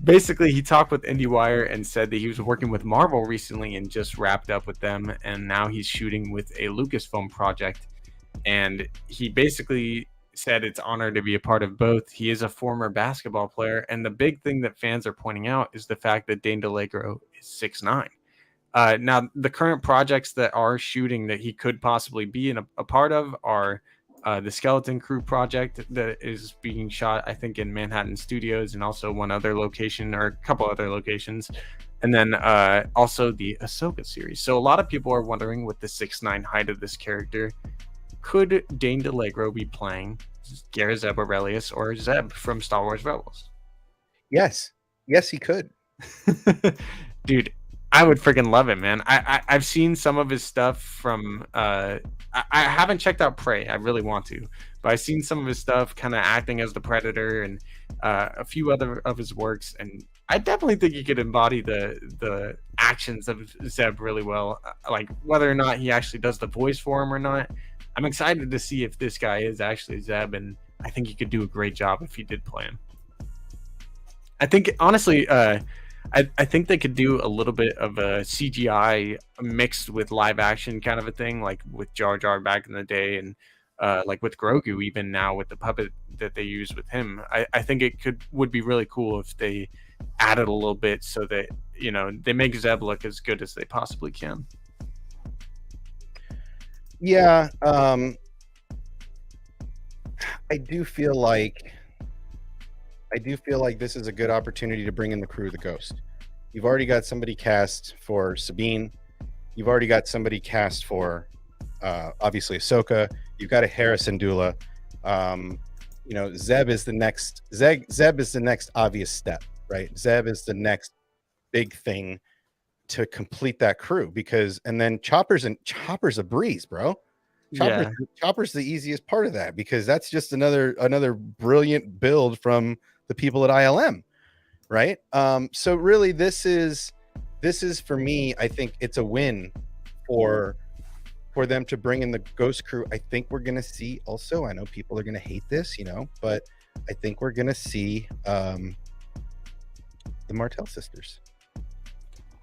Basically, he talked with IndieWire and said that he was working with Marvel recently and just wrapped up with them, and now he's shooting with a Lucasfilm project. And he basically said it's honored to be a part of both. He is a former basketball player, and the big thing that fans are pointing out is the fact that Dane DeLegro is 6'9". Now, the current projects that are shooting that he could possibly be a part of are the Skeleton Crew project that is being shot, I think, in Manhattan Studios and also one other location or a couple other locations. And then also the Ahsoka series. So a lot of people are wondering with the 6'9" height of this character, could Dane DeLegro be playing Gareth Zeb Aurelius or Zeb from Star Wars Rebels? Yes, he could. Dude, I would freaking love it, man. I've seen some of his stuff from I haven't checked out Prey. I really want to, but I've seen some of his stuff kind of acting as the Predator and a few other of his works, and I definitely think he could embody the actions of Zeb really well. Like whether or not he actually does the voice for him or not, I'm excited to see if this guy is actually Zeb, and I think he could do a great job if he did play him. I think honestly, I think they could do a little bit of a CGI mixed with live action kind of a thing, like with Jar Jar back in the day, and like with Grogu even now with the puppet that they use with him. I think it would be really cool if they added a little bit so that they make Zeb look as good as they possibly can. Yeah, I do feel like this is a good opportunity to bring in the crew of the Ghost. You've already got somebody cast for Sabine. You've already got somebody cast for obviously Ahsoka. You've got a Harrison Dula. Zeb is the next. Zeb is the next obvious step, right? Zeb is the next big thing to complete that crew and then Chopper's a breeze, bro. Chopper's the easiest part of that because that's just another brilliant build from the people at ILM, right? So really this is for me, I think it's a win for them to bring in the Ghost crew. I think we're going to see also, I know people are going to hate this, but I think we're going to see the Martell sisters.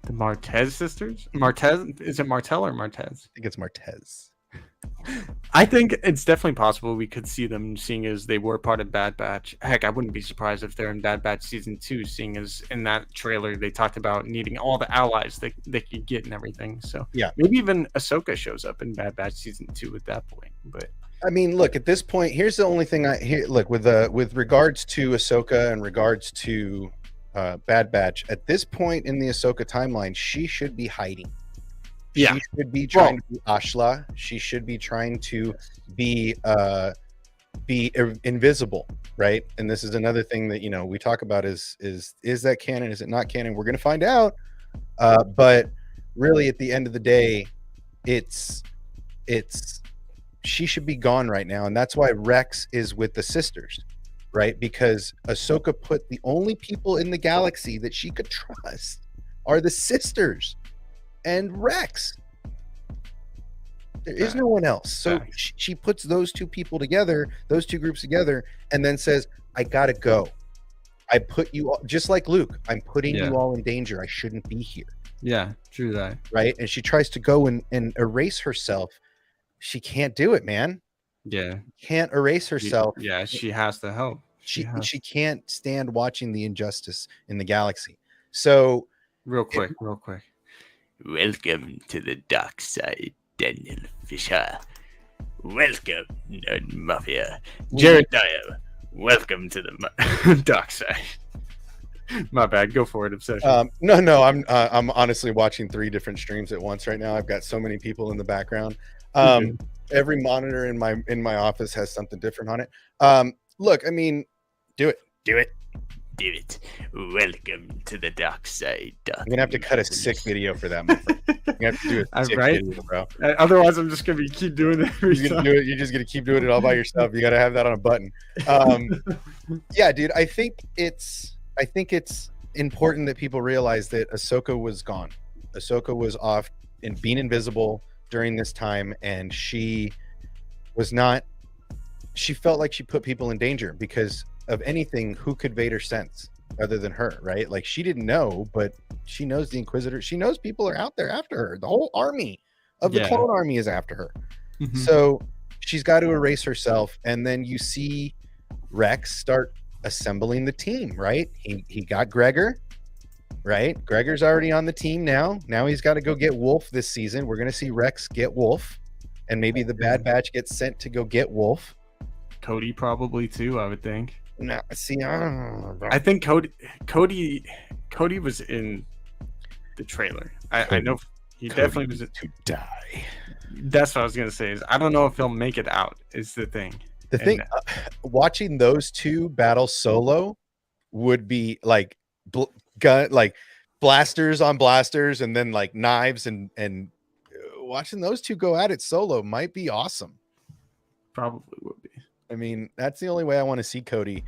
The Martez sisters? Martez? Is it Martell or Martez? I think it's Martez. I think it's definitely possible we could see them, seeing as they were part of Bad Batch. Heck, I wouldn't be surprised if they're in Bad Batch Season 2, seeing as in that trailer they talked about needing all the allies they could get and everything. So yeah, maybe even Ahsoka shows up in Bad Batch Season 2 at that point. But I mean, look, at this point, here's the only thing with regards to Ahsoka and regards to Bad Batch, at this point in the Ahsoka timeline, she should be hiding. Yeah. She should be trying to be Ashla. She should be trying to be invisible, right? And this is another thing that we talk about is that canon? Is it not canon? We're going to find out. But really, at the end of the day, it's she should be gone right now, and that's why Rex is with the sisters, right? Because Ahsoka put the only people in the galaxy that she could trust are the sisters and Rex. There is no one else. So she puts those two people together, those two groups together, and then says, I gotta go. I put you all, just like Luke, I'm putting you all in danger. I shouldn't be here. Yeah, true that. Right? And she tries to go and erase herself. She can't do it, man. Yeah. Can't erase herself. Yeah, she has to help. She can't stand watching the injustice in the galaxy. So real quick. Welcome to the dark side, Daniel Fisher. Welcome, Nerd Mafia. Jared Dyer, welcome to the dark side. My bad. Go for it, Obsession. No. I'm honestly watching 3 different streams at once right now. I've got so many people in the background. Every monitor in my office has something different on it. Look, I mean, do it. Welcome to the dark side. You're gonna have to cut a sick video for that. You have to do a sick video, bro. Otherwise, I'm just gonna keep doing it. You're just gonna keep doing it all by yourself. You gotta have that on a button. Yeah, dude. I think it's important that people realize that Ahsoka was gone. Ahsoka was off and being invisible during this time, and she felt like she put people in danger because of anything. Who could Vader sense other than her, right? Like, she didn't know, but she knows the Inquisitor. She knows people are out there after her. The whole army of the Clone Army is after her. So she's got to erase herself, and then you see Rex start assembling the team, right? He got Gregor, right? Gregor's already on the team now. Now he's got to go get Wolf this season. We're going to see Rex get Wolf, and maybe the Bad Batch gets sent to go get Wolf. Cody probably too, I would think. No, see, I don't know, bro. I think Cody was in the trailer. I know he Cody definitely was to die. That's what I was gonna say. Is I don't know if he'll make it out. Is the thing. The thing, watching those two battle solo would be like like blasters on blasters, and then like knives, and watching those two go at it solo might be awesome. Probably would be. I mean, that's the only way I want to see Cody.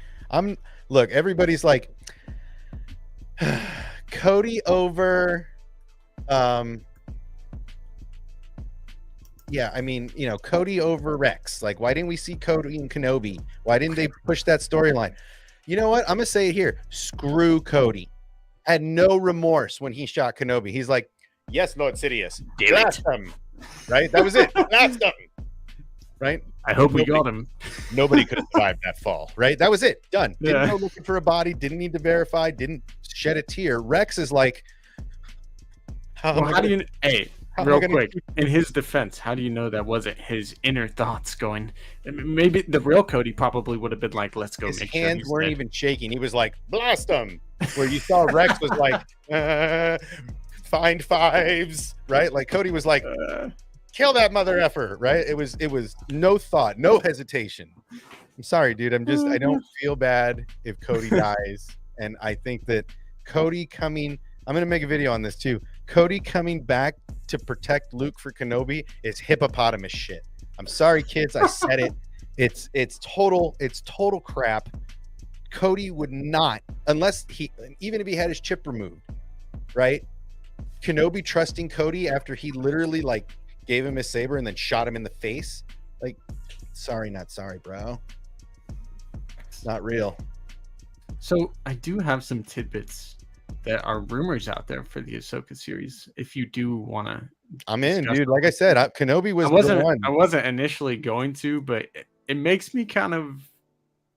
Look, everybody's like Cody over. Yeah, I mean, you know, Cody over Rex. Like, why didn't we see Cody and Kenobi? Why didn't they push that storyline? You know what? I'm gonna say it here. Screw Cody. Had no remorse when he shot Kenobi. He's like, "Yes, Lord Sidious, blast him." Right? That was it. Blast him. Right? I hope we got him. Nobody could survive that fall. Right? That was it. Done. Yeah. Didn't go looking for a body. Didn't need to verify. Didn't shed a tear. Rex is like, how do you? Hey. Real quick, in his defense, how do you know that wasn't his inner thoughts going? Maybe the real Cody probably would have been like, "Let's go." His make hands sure weren't dead. even shaking. He was like, "Blast him!" Where you saw Rex was like, "Find fives," right? Like Cody was like, "Kill that mother effer," right? It was no thought, no hesitation. I'm sorry, dude. I don't feel bad if Cody dies, and I think that Cody coming. I'm gonna make a video on this too. Cody coming back to protect Luke for Kenobi is hippopotamus shit. I'm sorry, kids. I said it. It's total crap. Cody would not, unless even if he had his chip removed, right? Kenobi trusting Cody after he literally like gave him his saber and then shot him in the face. Like, sorry, not sorry, bro. It's not real. So I do have some tidbits that are rumors out there for the Ahsoka series. If you do want to, I'm in, dude. Like I said, Kenobi was the one. I wasn't initially going to, but it makes me kind of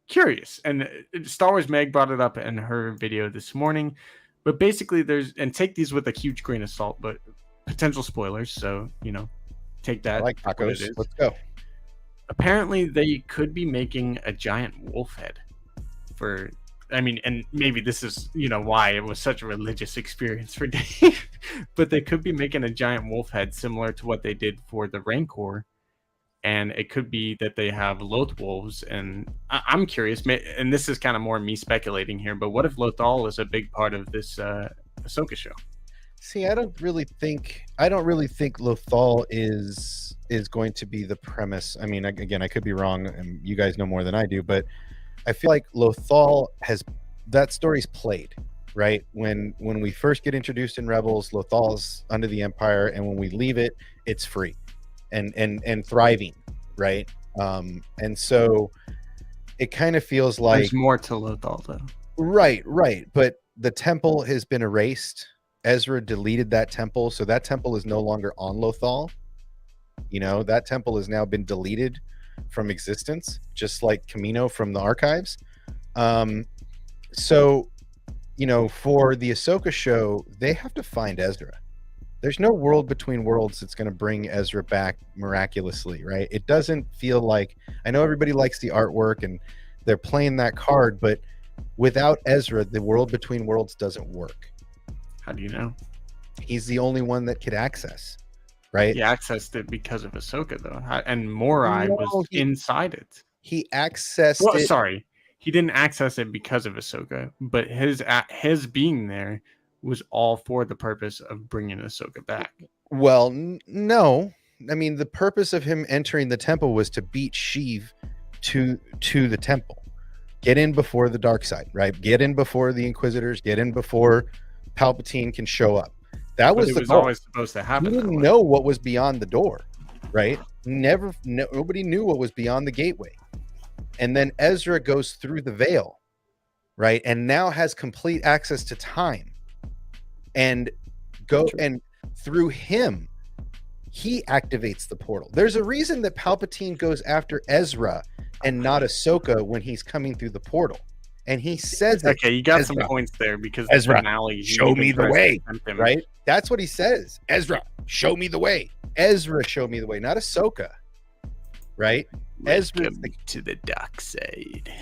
curious. And Star Wars Meg brought it up in her video this morning. But basically, and take these with a huge grain of salt, but potential spoilers. So, take that. I like tacos. Let's go. Apparently, they could be making a giant wolf head and maybe this is, why it was such a religious experience for Dave, but they could be making a giant wolf head similar to what they did for the Rancor. And it could be that they have Loth wolves. And I'm curious, and this is kind of more me speculating here, but what if Lothal is a big part of this Ahsoka show? See, I don't really think Lothal is going to be the premise. I mean, again, I could be wrong, and you guys know more than I do, but I feel like Lothal that story's played, right? When we first get introduced in Rebels, Lothal's under the Empire, and when we leave it, it's free and thriving, right? And so it kind of feels like there's more to Lothal, though. Right. But the temple has been erased. Ezra deleted that temple, so that temple is no longer on Lothal. That temple has now been deleted from existence, just like Camino from the archives. So for the Ahsoka show, they have to find Ezra. There's no world between worlds that's going to bring Ezra back miraculously, right? It doesn't feel like, I know everybody likes the artwork and they're playing that card, but without Ezra, the world between worlds doesn't work. How do you know? He's the only one that could access, right? He accessed it because of Ahsoka, though, and Morai was inside it. He accessed it. Sorry, he didn't access it because of Ahsoka, but his being there was all for the purpose of bringing Ahsoka back. Well, no. I mean, the purpose of him entering the temple was to beat Sheev to the temple. Get in before the dark side, right? Get in before the Inquisitors. Get in before Palpatine can show up. That was always supposed to happen. You didn't know what was beyond the door, right? Nobody knew what was beyond the gateway. And then Ezra goes through the veil, right? And now has complete access to time. And through him, he activates the portal. There's a reason that Palpatine goes after Ezra and not Ahsoka when he's coming through the portal. And he says it. Okay, you got Ezra, some points there because Ezra, the finale, show me the way, right? That's what he says. Ezra, show me the way. Ezra, show me the way, not Ahsoka, right? Welcome to the dark side.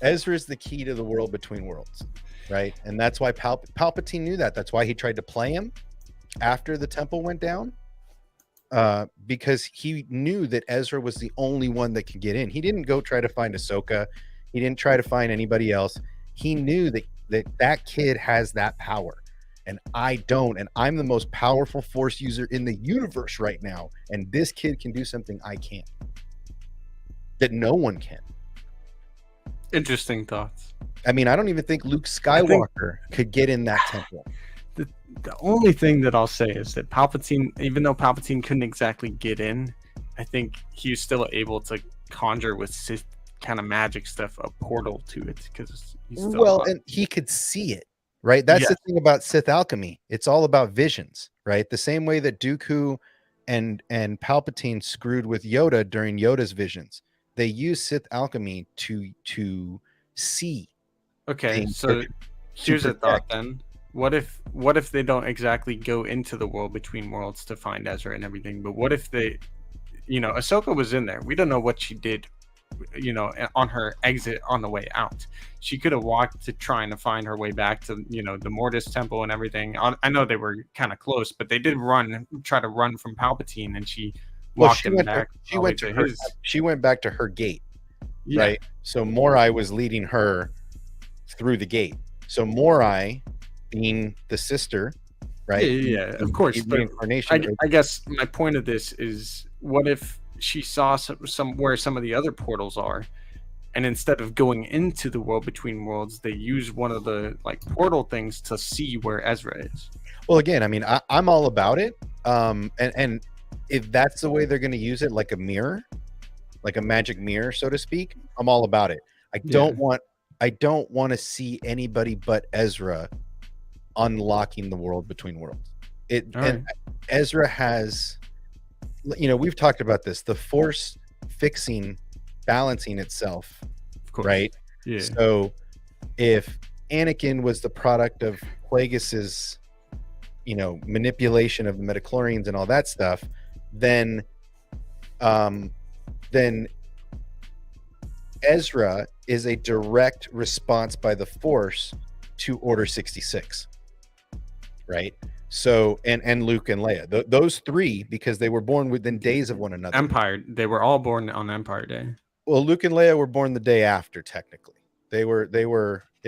Ezra is the key to the world between worlds, right? And that's why Palpatine knew that. That's why he tried to play him after the temple went down, because he knew that Ezra was the only one that could get in. He didn't go try to find Ahsoka. He didn't try to find anybody else. He knew that kid has that power, and I don't. And I'm the most powerful Force user in the universe right now, and this kid can do something I can't, that no one can. Interesting thoughts. I mean, I don't even think Luke Skywalker could get in that temple. The only thing that I'll say is that Palpatine, even though Palpatine couldn't exactly get in, I think he was still able to conjure with Sith kind of magic stuff a portal to it, because and he could see it, right? That's the thing about Sith alchemy. It's all about visions, right? The same way that Dooku and Palpatine screwed with Yoda during Yoda's visions. They use Sith alchemy to see. Okay, so here's a thought then. What if they don't exactly go into the world between worlds to find Ezra and everything, but what if they, Ahsoka was in there. We don't know what she did, on her exit on the way out. She could have walked to trying to find her way back to, the Mortis temple and everything. I know they were kind of close, but they did try to run from Palpatine, and she walked him back. She went back to her gate, right? So Morai was leading her through the gate. So Morai, being the sister, right? Yeah, of course. But I guess my point of this is, what if she saw some where some of the other portals are, and instead of going into the world between worlds, they use one of the portal things to see where Ezra is? Well, again, I mean, I'm all about it. And if that's the way they're going to use it, like a mirror, like a magic mirror, so to speak, I'm all about it. I don't want to see anybody but Ezra unlocking the world between worlds. Ezra has, we've talked about this, the Force balancing itself, of course, right? Yeah. So if Anakin was the product of Plagueis's, manipulation of the midichlorians and all that stuff, then Ezra is a direct response by the Force to Order 66, right? So and Luke and Leia, those three, because they were born within days of one another. Empire, they were all born on Empire Day. Well, Luke and Leia were born the day after. Technically,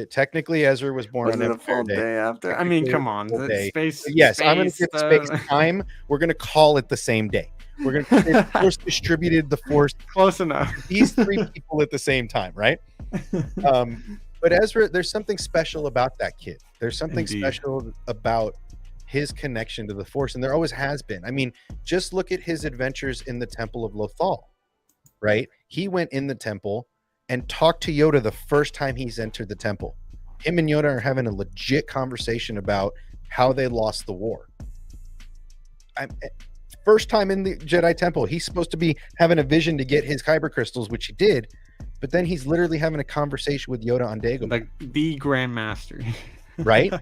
technically Ezra was born on Empire Day after. I mean, come on, space. Yes, I'm going to get space time. We're going to call it the same day. We're going to Force distributed the Force. Close enough. These three people at the same time, right? But Ezra, there's something special about that kid. There's something special about his connection to the Force, and there always has been. I mean, just look at his adventures in the Temple of Lothal, right? He went in the temple and talked to Yoda the first time he's entered the temple. Him and Yoda are having a legit conversation about how they lost the war. First time in the Jedi Temple, he's supposed to be having a vision to get his kyber crystals, which he did, but then he's literally having a conversation with Yoda on Dagobah. Like the Grandmaster. Right?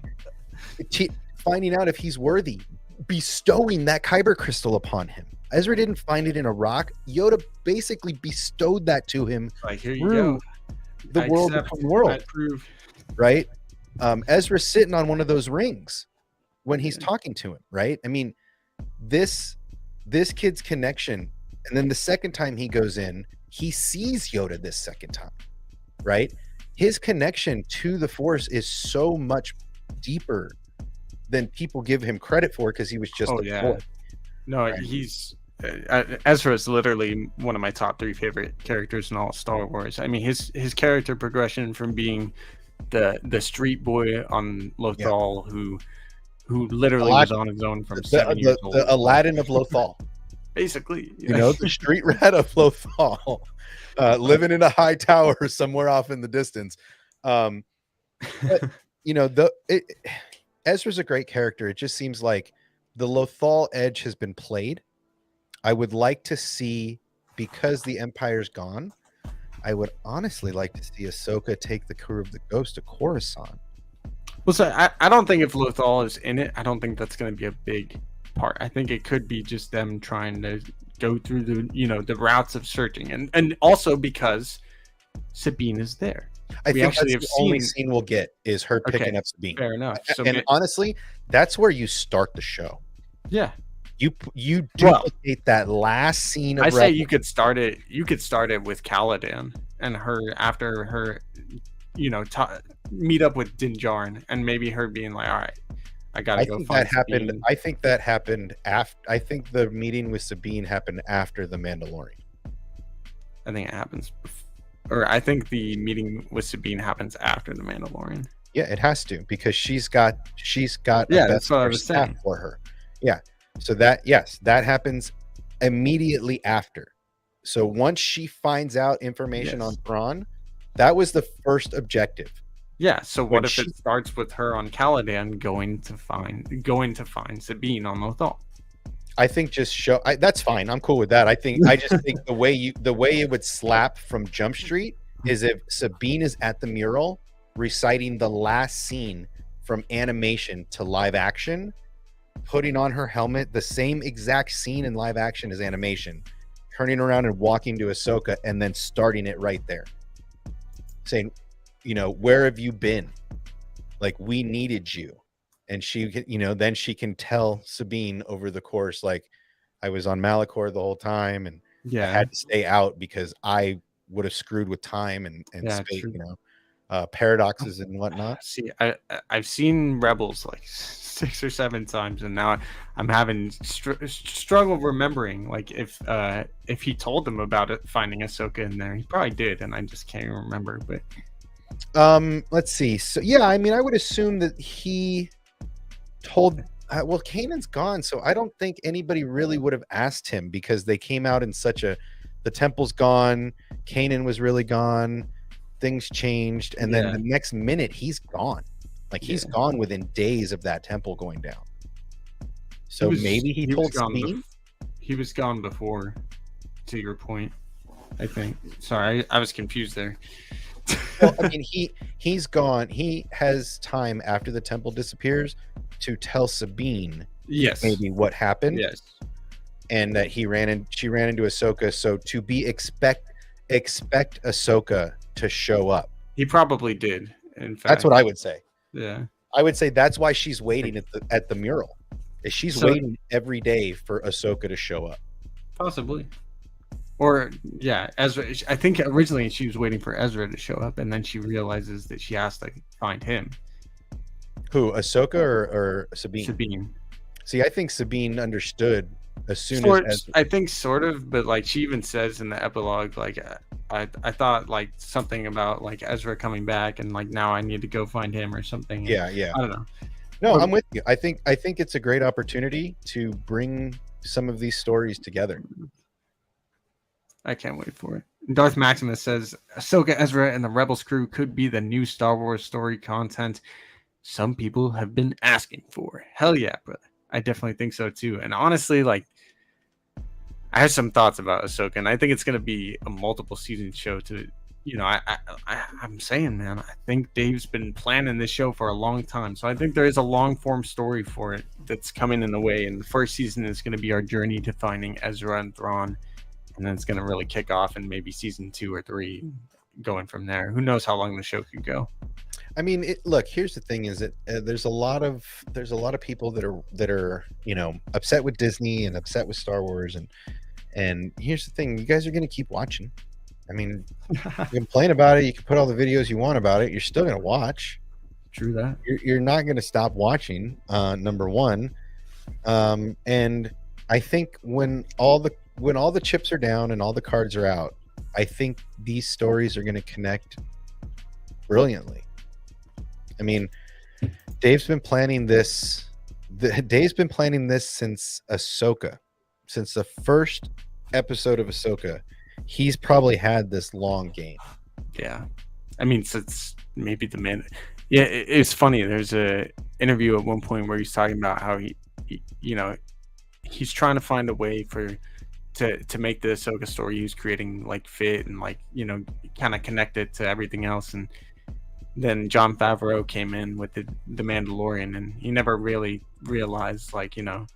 Finding out if he's worthy, bestowing that kyber crystal upon him. Ezra didn't find it in a rock. Yoda basically bestowed that to him. Like, here you go. The world between worlds. Right? Ezra's sitting on one of those rings when he's talking to him, right? I mean, this kid's connection, and then the second time he goes in, he sees Yoda this second time, right? His connection to the Force is so much deeper than people give him credit for, because he was just a boy. No, right? He's Ezra is literally one of my top 3 favorite characters in all Star Wars. I mean, his character progression from being the street boy on Lothal who literally was on his own from 7 years old. The Aladdin of Lothal. Basically. The street rat of Lothal, living in a high tower somewhere off in the distance. But, Ezra's a great character. It just seems like the Lothal edge has been played, I would like to see, because the Empire's gone, I would honestly like to see Ahsoka take the crew of the Ghost to Coruscant. Well, so I don't think if Lothal is in it, I don't think that's going to be a big part. I think it could be just them trying to go through the routes of searching, and also because Sabine is there. I think that's the only scene we'll get is her picking up Sabine. Fair enough. So honestly, that's where you start the show. Yeah. You duplicate that last scene of I say you could start it with Caladan and her after her meet up with Din Djarin, and maybe her being like, all right, I gotta go find Sabine. I think that happened after. I think the meeting with Sabine happened after the Mandalorian. I think it happens or I think the meeting with Sabine happens after the Mandalorian. Yeah, it has to, because she's got that's what I was saying for her. Yeah. So that happens immediately after. So once she finds out information on Thrawn, that was the first objective. Yeah. So what if it starts with her on Caladan going to find Sabine on Lothal? I think that's fine. I'm cool with that. I just think the way it would slap from Jump Street is if Sabine is at the mural reciting the last scene from animation to live action, putting on her helmet, the same exact scene in live action as animation, turning around and walking to Ahsoka, and then starting it right there, saying, where have you been? Like, we needed you. And she, then she can tell Sabine over the course, like, I was on Malachor the whole time, and I had to stay out because I would have screwed with time and space, paradoxes and whatnot. See, I've seen Rebels like 6 or 7 times, and now I'm having struggle remembering, like, if he told them about it, finding Ahsoka in there. He probably did, and I just can't remember. But let's see. So I would assume that he told. Well, Kanan's gone, so I don't think anybody really would have asked him, because they came out in the temple's gone, Kanan was really gone, things changed, and then the next minute he's gone. Like, he's gone within days of that temple going down. So maybe he told Sabine. He was gone before, to your point, I think. Sorry, I was confused there. Well, he's gone. He has time after the temple disappears to tell Sabine maybe what happened. Yes. And that she ran into Ahsoka. So to be expect Ahsoka to show up. He probably did. In fact, that's what I would say. Yeah. I would say that's why she's waiting at the mural. She's waiting every day for Ahsoka to show up. Possibly. Or Ezra. I think originally she was waiting for Ezra to show up, and then she realizes that she has to find him. Who, Ahsoka or Sabine? Sabine. See, I think Sabine understood as soon as I think sort of, but like she even says in the epilogue, like I thought like something about like Ezra coming back, and like now I need to go find him or something. Yeah. I don't know. No, I'm with you. I think it's a great opportunity to bring some of these stories together. I can't wait for it. Darth Maximus says Ahsoka, Ezra, and the Rebels crew could be the new Star Wars story content some people have been asking for. Hell yeah, brother. I definitely think so too. And honestly, like, I have some thoughts about Ahsoka, and I think it's going to be a multiple season show to, I'm saying, man, I think Dave's been planning this show for a long time. So I think there is a long form story for it that's coming in the way. And the first season is going to be our journey to finding Ezra and Thrawn. And then it's going to really kick off in maybe season 2 or 3, going from there. Who knows how long the show could go? I mean, look. Here's the thing: is that there's a lot of people that are upset with Disney and upset with Star Wars, and here's the thing: you guys are going to keep watching. I mean, you complain about it, you can put all the videos you want about it, you're still going to watch. True that. You're not going to stop watching. Number one, and I think when all the chips are down and all the cards are out, I think these stories are going to connect brilliantly. I mean, Dave's been planning this. Dave's been planning this since Ahsoka, since the first episode of Ahsoka. He's probably had this long game. Yeah, I mean, since maybe the man. Yeah, it's funny. There's a interview at one point where he's talking about how he's trying to find a way for to make the Ahsoka story he was creating like fit and like, you know, kind of connect it to everything else. And then Jon Favreau came in with the Mandalorian, and he never really realized, like, you know,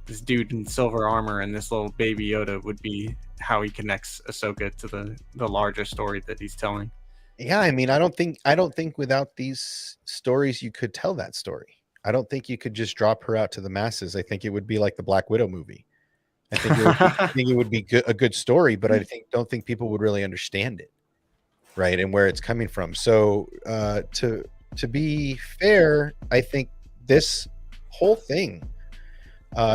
this dude in silver armor and this little baby Yoda would be how he connects Ahsoka to the larger story that he's telling. Yeah, I mean, I don't think without these stories you could tell that story. I don't think you could just drop her out to the masses. I think it would be like the Black Widow movie. I think it would be a good story, but I don't think people would really understand it, right, and where it's coming from. So to be fair, I think this whole thing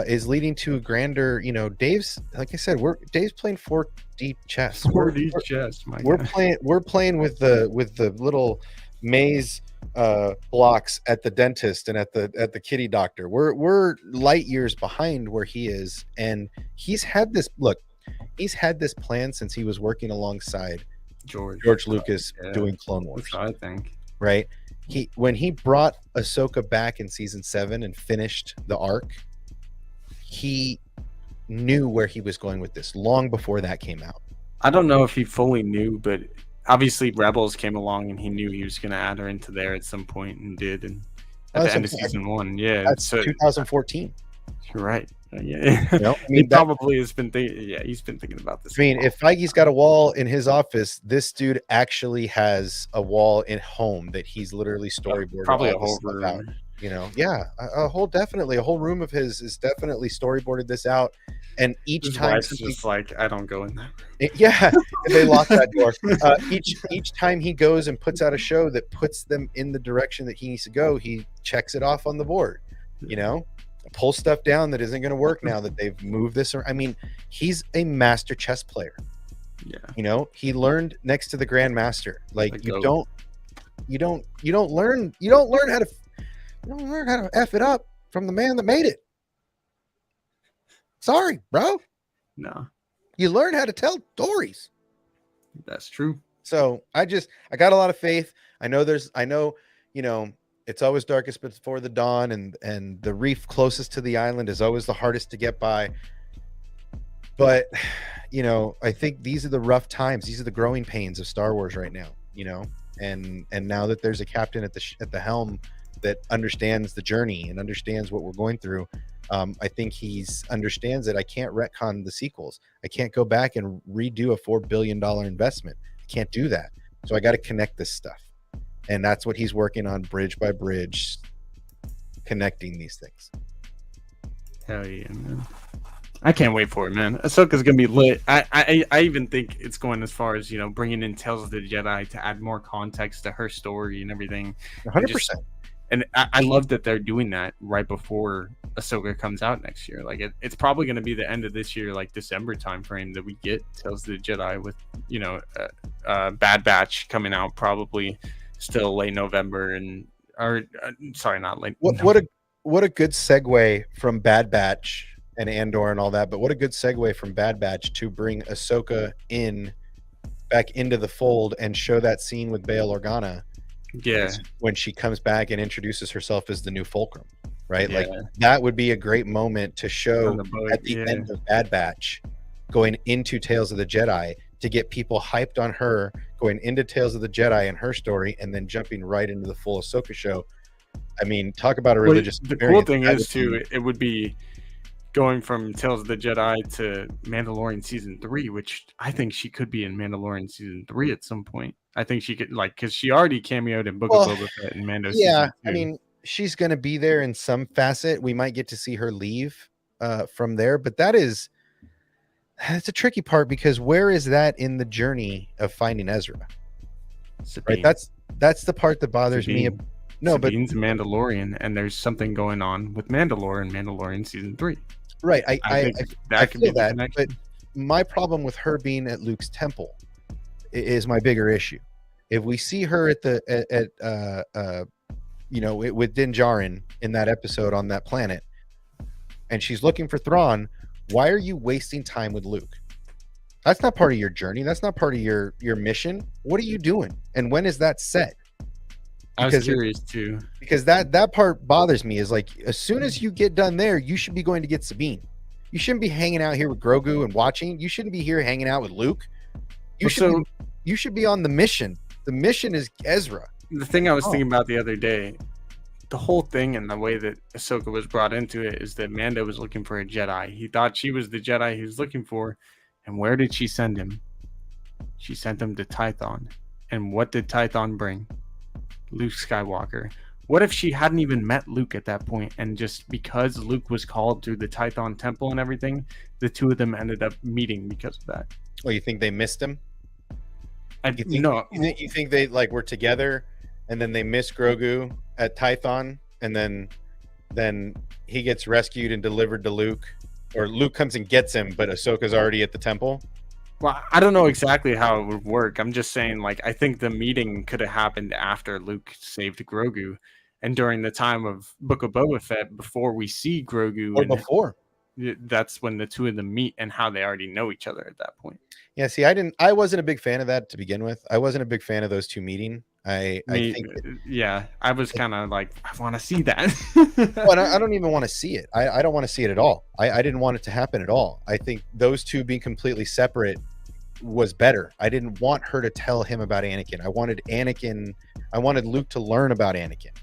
is leading to a grander, you know, Dave's, like I said, Dave's playing 4D chess. 4D chess. We're playing with the little maze blocks at the dentist and at the kitty doctor. We're light years behind where he is, and he's had this plan since he was working alongside George Lucas doing Clone Wars. I think, right? When he brought Ahsoka back in season 7 and finished the arc, he knew where he was going with this long before that came out. I don't know if he fully knew, but obviously Rebels came along and he knew he was going to add her into there at some point, and did. And at the end of season 1, yeah, that's 2014. You're right. Yeah, you know, I mean, he probably has been thinking. Yeah, he's been thinking about this. I mean, if Feige's got a wall in his office, this dude actually has a wall in home that he's literally storyboarded. Probably a whole room. Out. You know, yeah, a whole room of his is definitely storyboarded this out. And each time, it's just like, I don't go in there. Yeah, they lock that door. Each time he goes and puts out a show that puts them in the direction that he needs to go, he checks it off on the board. You know, pull stuff down that isn't going to work now that they've moved this. I mean, he's a master chess player. Yeah, you know, he learned next to the Grand Master. Like, you don't learn how to F it up from the man that made it. Sorry, bro. No. You learn how to tell stories. That's true. So I got a lot of faith. I know, you know, it's always darkest before the dawn, and the reef closest to the island is always the hardest to get by. But, you know, I think these are the rough times. These are the growing pains of Star Wars right now, you know, and now that there's a captain at the helm that understands the journey and understands what we're going through. I think understands that I can't retcon the sequels. I can't go back and redo a $4 billion investment. I can't do that. So I got to connect this stuff. And that's what he's working on, bridge by bridge, connecting these things. Hell yeah, man. I can't wait for it, man. Ahsoka's going to be lit. I even think it's going as far as, you know, bringing in Tales of the Jedi to add more context to her story and everything. 100%. And I love that they're doing that right before Ahsoka comes out next year. Like, it's probably going to be the end of this year, like December timeframe, that we get Tales of the Jedi with, you know, Bad Batch coming out probably still late November sorry, not late. What a good segue from Bad Batch and Andor and all that, but what a good segue from Bad Batch to bring Ahsoka back into the fold and show that scene with Bail Organa. Yeah, when she comes back and introduces herself as the new Fulcrum, right? Yeah. Like, that would be a great moment to show at the end of Bad Batch, going into Tales of the Jedi, to get people hyped on her, going into Tales of the Jedi and her story, and then jumping right into the full Ahsoka show. I mean, talk about a religious experience. The cool thing is too, it would be going from Tales of the Jedi to Mandalorian season 3, which I think she could be in Mandalorian season 3 at some point. I think she could, like, because she already cameoed in Book of Boba Fett and Mando. Yeah, I mean, she's going to be there in some facet. We might get to see her leave from there, but that's a tricky part, because where is that in the journey of finding Ezra? Sabine. Right, that's the part that bothers me. No, Sabine's a Mandalorian, and there's something going on with Mandalore and Mandalorian season 3. Right, I could be that. But my problem with her being at Luke's temple is my bigger issue. If we see her with Din Djarin in that episode on that planet, and she's looking for Thrawn, why are you wasting time with Luke? That's not part of your journey. That's not part of your mission. What are you doing? And when is that set? I was curious too, because that part bothers me. Is like, as soon as you get done there, you should be going to get Sabine. You shouldn't be hanging out here with Grogu and watching. You shouldn't be here hanging out with Luke. You should be on the mission. The mission is Ezra. The thing I was thinking about the other day, the whole thing and the way that Ahsoka was brought into it is that Mando was looking for a Jedi. He thought she was the Jedi he was looking for. And where did she send him? She sent him to Tython. And what did Tython bring? Luke Skywalker. What if she hadn't even met Luke at that point, and just because Luke was called through the Tython temple and everything, the two of them ended up meeting because of that? Well, you think they missed him? No. You think they like were together, and then they missed Grogu at Tython, and then he gets rescued and delivered to Luke, or Luke comes and gets him, but Ahsoka's already at the temple? Well, I don't know exactly how it would work. I'm just saying, like, I think the meeting could have happened after Luke saved Grogu, and during the time of Book of Boba Fett, before we see Grogu. Or before. That's when the two of them meet and how they already know each other at that point. Yeah, see, I wasn't a big fan of that to begin with. I wasn't a big fan of those two meeting. I think I was kind of like, I want to see that. Well, I don't even want to see it. I don't want to see it at all. I didn't want it to happen at all. I think those two being completely separate was better. I didn't want her to tell him about Anakin. I wanted Luke to learn about Anakin,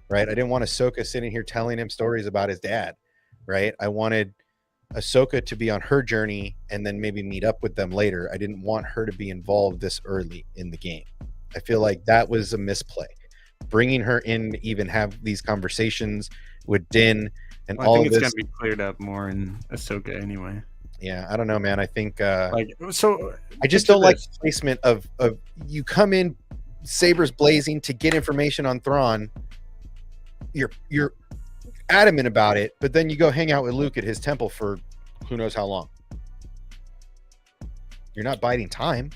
right? I didn't want Ahsoka sitting here telling him stories about his dad, right? I wanted Ahsoka to be on her journey and then maybe meet up with them later. I didn't want her to be involved this early in the game. I feel like that was a misplay. Bringing her in to even have these conversations with Din and all of this. I think it's going to be cleared up more in Ahsoka anyway. Yeah, I don't know, man. I think I just don't like the placement of you come in sabers blazing to get information on Thrawn. You're adamant about it, but then you go hang out with Luke at his temple for who knows how long. You're not biding time.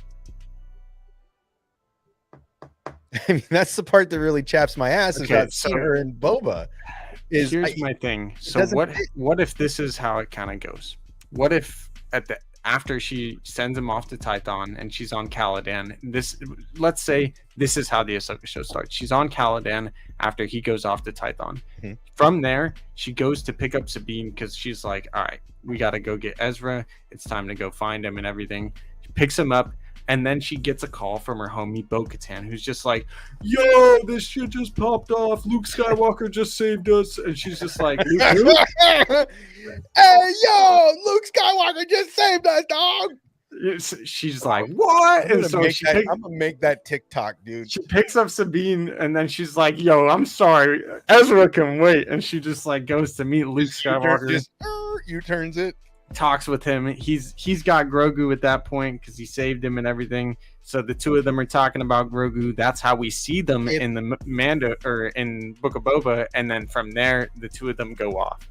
I mean, that's the part that really chaps my ass is about seeing her and Boba. Here's my thing. So what if this is how it kind of goes? What if after she sends him off to Tython and she's on Caladan, let's say this is how the Ahsoka show starts. She's on Caladan after he goes off to Tython. Mm-hmm. From there, she goes to pick up Sabine because she's like, all right, we got to go get Ezra. It's time to go find him and everything. She picks him up. And then she gets a call from her homie Bo-Katan, who's just like, yo, this shit just popped off. Luke Skywalker just saved us. And she's just like, Luke? Hey, yo, Luke Skywalker just saved us, dog. She's like, what? And so I'm going to make that TikTok, dude. She picks up Sabine, and then she's like, yo, I'm sorry. Ezra can wait. And she just like goes to meet Luke Skywalker. U-turns it. Talks with him. He's got Grogu at that point because he saved him and everything. So the two of them are talking about Grogu. That's how we see them in the Mando or in Book of Boba, and then from there the two of them go off.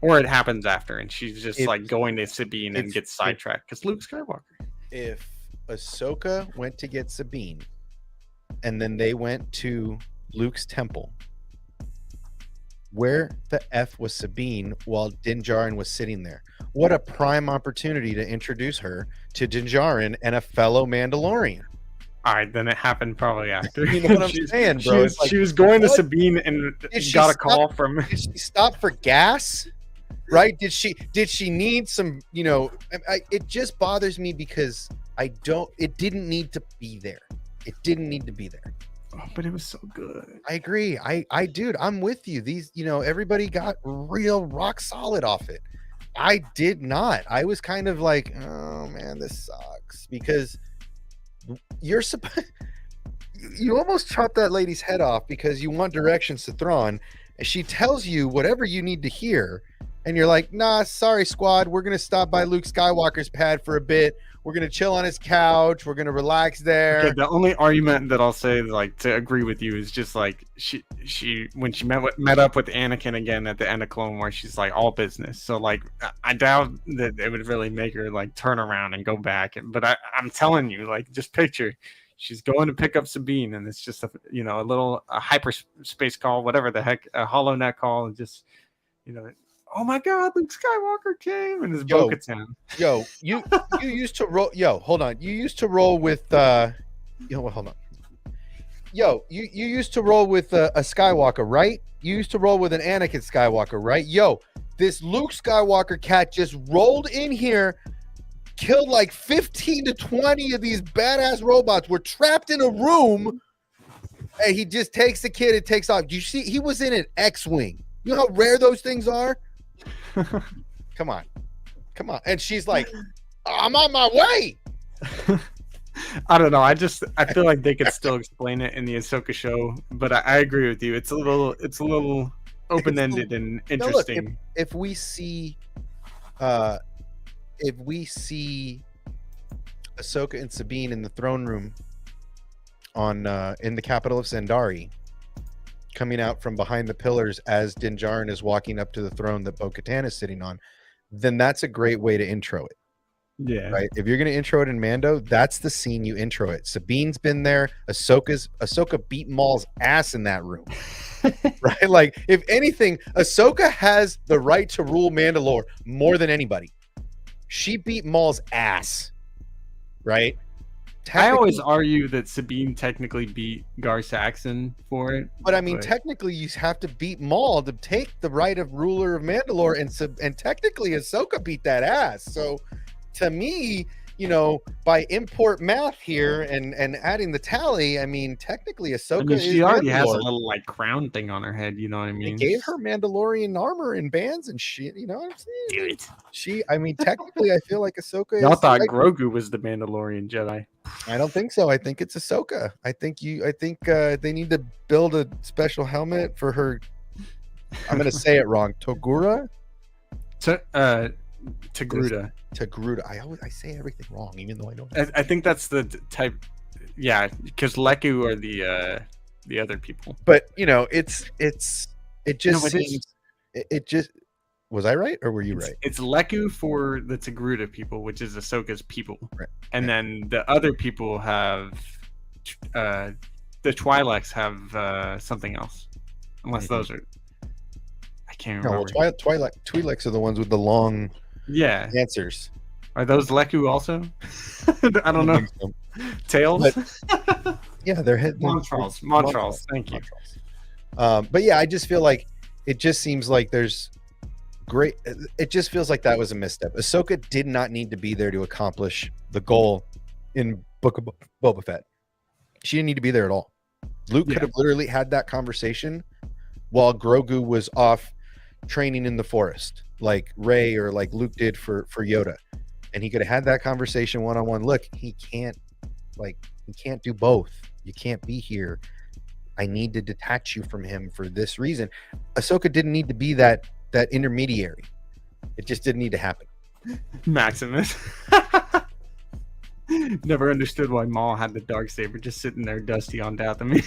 Or it happens after, and she's just like going to Sabine and gets sidetracked because Luke Skywalker. If Ahsoka went to get Sabine, and then they went to Luke's temple. Where the F was Sabine while Din Djarin was sitting there? What a prime opportunity to introduce her to Din Djarin and a fellow Mandalorian. All right, then it happened probably after. You know what I'm saying, bro? She was going to Sabine and got a call from. Did she stop for gas? Right? Did she need some? You know, it just bothers me because it didn't need to be there. It didn't need to be there. Oh, but it was so good. I agree. Dude, I'm with you. These, everybody got real rock solid off it. I did not. I was kind of like, oh man, this sucks because you almost chopped that lady's head off because you want directions to Thrawn, and she tells you whatever you need to hear, and you're like, nah, sorry, squad. We're gonna stop by Luke Skywalker's pad for a bit. We're going to chill on his couch. We're going to relax there. Okay, the only argument that I'll say, like, to agree with you is just like she when she met up with Anakin again at the end of Clone Wars, she's like all business. So like I doubt that it would really make her like turn around and go back. But I'm telling you, like, just picture she's going to pick up Sabine, and it's just a little hyperspace call, whatever the heck, a HoloNet call, and just oh my God, Luke Skywalker came and his Bo-Katan. Yo, you used to roll. Yo, hold on. You used to roll with. Hold on. yo, you used to roll with a Skywalker, right? You used to roll with an Anakin Skywalker, right? Yo, this Luke Skywalker cat just rolled in here, killed like 15 to 20 of these badass robots. We're trapped in a room, and he just takes the kid and takes off. Do you see? He was in an X-Wing. You know how rare those things are? Come on. And she's like, I'm on my way. I don't know. I feel like they could still explain it in the Ahsoka show, but I agree with you. It's a little open-ended and interesting. Look, if we see Ahsoka and Sabine in the throne room in the capital of Sandari, coming out from behind the pillars as Din Djarin is walking up to the throne that Bo-Katan is sitting on, then that's a great way to intro it. Yeah. Right. If you're going to intro it in Mando, that's the scene you intro it. Sabine's been there. Ahsoka beat Maul's ass in that room. Right. Like, if anything, Ahsoka has the right to rule Mandalore more than anybody. She beat Maul's ass. Right. I always argue that Sabine technically beat Gar Saxon for it. But I mean, technically, you have to beat Maul to take the right of ruler of Mandalore, and technically, Ahsoka beat that ass. So, to me, you know, by import math here and adding the tally, I mean, technically, Ahsoka she already has a little like crown thing on her head. You know what I mean? They gave her Mandalorian armor and bands and shit. You know what I'm saying? Dude. I mean, technically, I feel like Ahsoka. Y'all thought Grogu was the Mandalorian Jedi. I don't think so. I think it's Ahsoka. I think they need to build a special helmet for her. I'm going to say it wrong. Togruta. Togruta. I say everything wrong, even though I don't. I think that's the type. Yeah, because Leku are the other people. But you know, it just was I right or were you right? It's Leku for the Togruta people, which is Ahsoka's people, right. And then the other people have the Twi'leks have something else, unless those are. I can't remember. No, Twi'leks are the ones with the long. Yeah. Answers. Are those Leku also? I don't know. So. Tails? Yeah, they're head. Montrals. Thank you. But yeah, I just feel like it just seems like there's great. It just feels like that was a misstep. Ahsoka did not need to be there to accomplish the goal in Book of Boba Fett. She didn't need to be there at all. Luke could have literally had that conversation while Grogu was off training in the forest, like Rey or like Luke did for Yoda, and he could have had that conversation one-on-one. Look, he can't do both. You can't be here. I need to detach you from him for this reason. Ahsoka didn't need to be that intermediary. It just didn't need to happen. Maximus. Never understood why Maul had the Darksaber just sitting there dusty on Dathomir.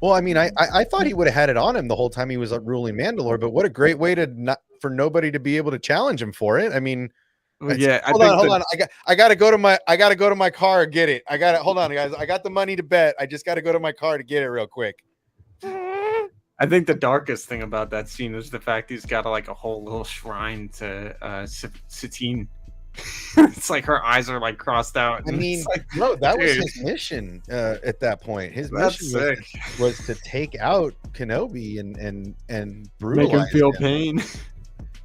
Well, I mean, I thought he would have had it on him the whole time he was ruling Mandalore, but what a great way for nobody to be able to challenge him for it. I mean, yeah. Hold on. I got to go to my car and get it. Hold on, guys. I got the money to bet. I just got to go to my car to get it real quick. I think the darkest thing about that scene is the fact he's got a whole little shrine to Satine. It's like her eyes are like crossed out. I mean, no, that was his mission at that point. His mission was to take out Kenobi and brutalize make him feel pain.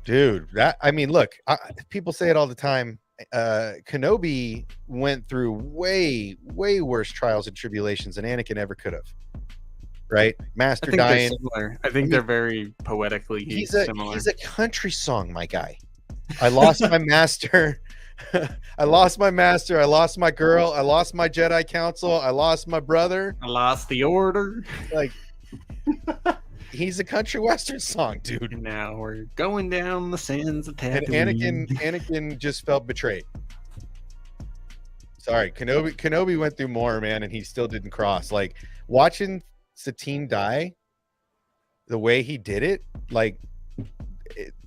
Dude, look, people say it all the time. Kenobi went through way worse trials and tribulations than Anakin ever could have. Right? Master dying. I think they're very poetically similar. He's a country song, my guy. I lost my master. I lost my master. I lost my girl. I lost my Jedi Council. I lost my brother. I lost the order. Like, he's a country western song, dude. And now we're going down the sands of Tatooine. And Anakin just felt betrayed. Sorry, Kenobi went through more, man, and he still didn't cross. Like, watching Satine die, the way he did it, like.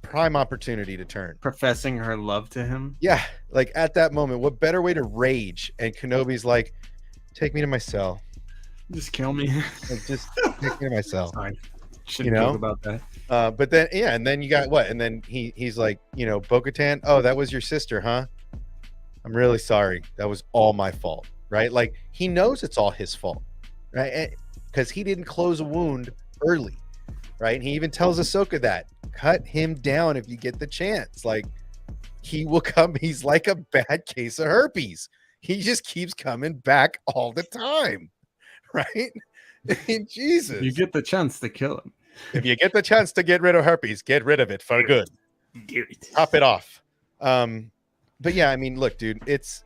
Prime opportunity to turn, professing her love to him. Yeah, like at that moment, what better way to rage? And Kenobi's like, "Take me to my cell. Just kill me. Like, just take me to my cell." Shouldn't joke about that. But then, and then you got what? And then he's like, Bo-Katan. Oh, that was your sister, huh? I'm really sorry. That was all my fault. right? Like he knows it's all his fault, right? Because he didn't close a wound early, right? And he even tells Ahsoka that cut him down if you get the chance. Like he will come. He's like a bad case of herpes. He just keeps coming back all the time, right? Jesus, You get the chance to kill him. If you get the chance to get rid of herpes, get rid of it for good. Do it. Top it off. But yeah, I mean, look, dude, it's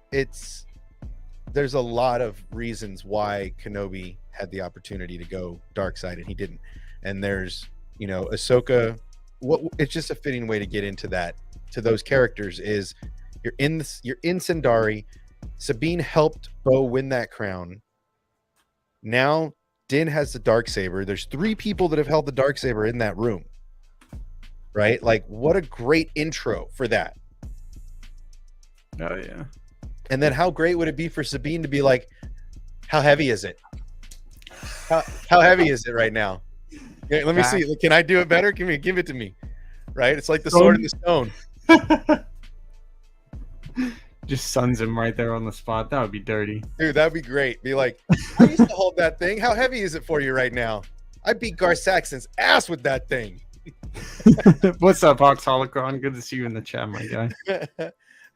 there's a lot of reasons why Kenobi had the opportunity to go dark side and he didn't. And there's, Ahsoka. It's just a fitting way to get into that. To those characters is you're in Sindari. Sabine helped Bo win that crown. Now Din has the Darksaber. There's 3 people that have held the Darksaber in that room. Right? Like, what a great intro for that. Oh, yeah. And then how great would it be for Sabine to be like, how heavy is it? How heavy is it right now? Yeah, let me see. Can I do it better? Give it to me. Right? It's like the sword in the stone. Just suns him right there on the spot. That would be dirty. Dude, that'd be great. Be like, I used to hold that thing. How heavy is it for you right now? I beat Gar Saxon's ass with that thing. What's up, Hawks Holocron? Good to see you in the chat, my guy.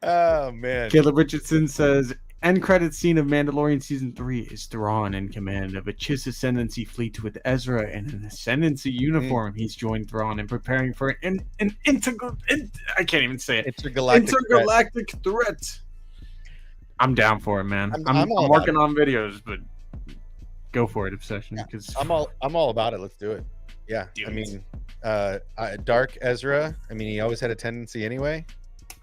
Oh, man. Caleb Richardson says, end credit scene of Mandalorian Season 3 is Thrawn in command of a Chiss Ascendancy fleet with Ezra in an Ascendancy uniform. He's joined Thrawn in preparing for an I can't even say it. Intergalactic threat. I'm down for it, man. I'm working on videos, but go for it, Obsession. Because I'm all about it. Let's do it. Yeah. I mean, Dark Ezra, I mean, he always had a tendency anyway.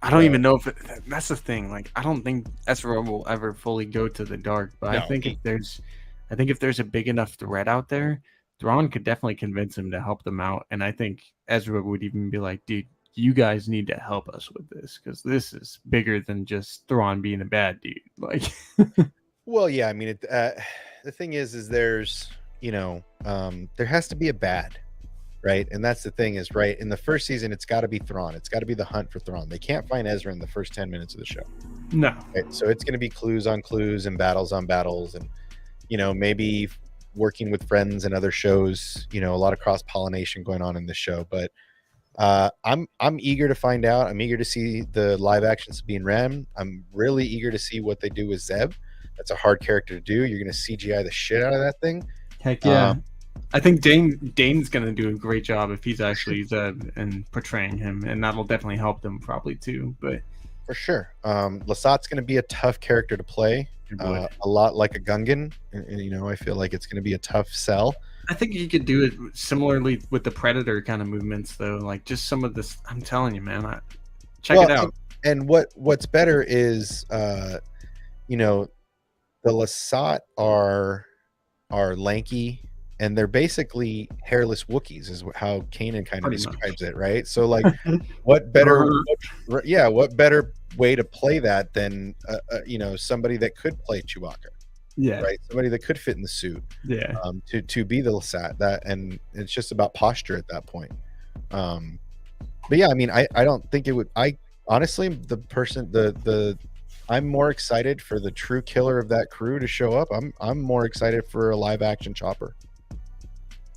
I don't even know if that's the thing. Like, I don't think Ezra will ever fully go to the dark, but I think if there's a big enough threat out there, Thrawn could definitely convince him to help them out. And I think Ezra would even be like, dude, you guys need to help us with this because this is bigger than just Thrawn being a bad dude. Like, well, yeah, I mean, the thing is there's, there has to be a bad. Right. And that's the thing is, right, in the first season, it's got to be Thrawn. It's got to be the hunt for Thrawn. They can't find Ezra in the first 10 minutes of the show. No. Right? So it's going to be clues on clues and battles on battles and, maybe working with friends and other shows, a lot of cross-pollination going on in this show. But I'm eager to find out. I'm eager to see the live action Sabine Wren. I'm really eager to see what they do with Zeb. That's a hard character to do. You're going to CGI the shit out of that thing. Heck yeah. I think Dane's going to do a great job if he's actually Zeb and portraying him, and that'll definitely help them probably too. But for sure, Lasat's going to be a tough character to play, a lot like a Gungan. I feel like it's going to be a tough sell. I think you could do it similarly with the Predator kind of movements, though. Like just some of this, I'm telling you, man. Check it out. And what's better is, the Lasat are lanky. And they're basically hairless Wookiees, is how Kanan kind of describes it, right? So, like, what better way to play that than somebody that could play Chewbacca, right? Somebody that could fit in the suit, to be the Lasat. That, and it's just about posture at that point. But yeah, I mean, I don't think it would. I honestly, I'm more excited for the true killer of that crew to show up. I'm more excited for a live action Chopper.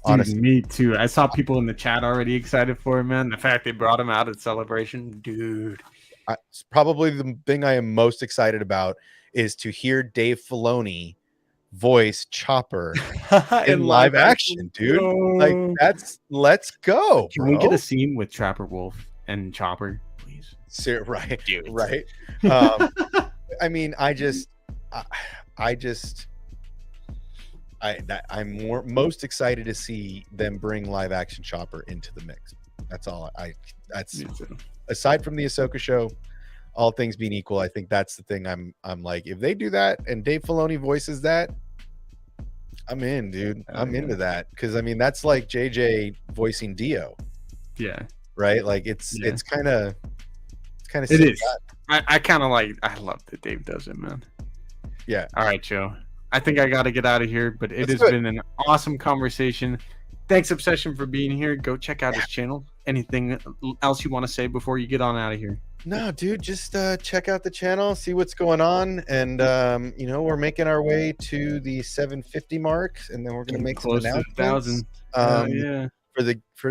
Honestly, me too. I saw people in the chat already excited for him, man. The fact they brought him out at Celebration, dude. Probably the thing I am most excited about is to hear Dave Filoni voice Chopper in live action, dude. Like let's go. Can we get a scene with Trapper Wolf and Chopper, please? Right, dude. Right. I mean, I'm most excited to see them bring live action Chopper into the mix. That's all. That's aside from the Ahsoka show, all things being equal, I think that's the thing. I'm like, if they do that and Dave Filoni voices that, I'm in, dude. I'm into that because I mean that's like JJ voicing Dio. Yeah. Right. Like it's kind of. It is. I kind of like. I love that Dave does it, man. Yeah. All right, Joe. I think I got to get out of here, but it has been an awesome conversation. Thanks, Obsession, for being here. Go check out his channel. Anything else you want to say before you get on out of here? No, dude, just check out the channel, see what's going on, and we're making our way to the 750 mark, and then we're gonna make some announcements. Yeah. For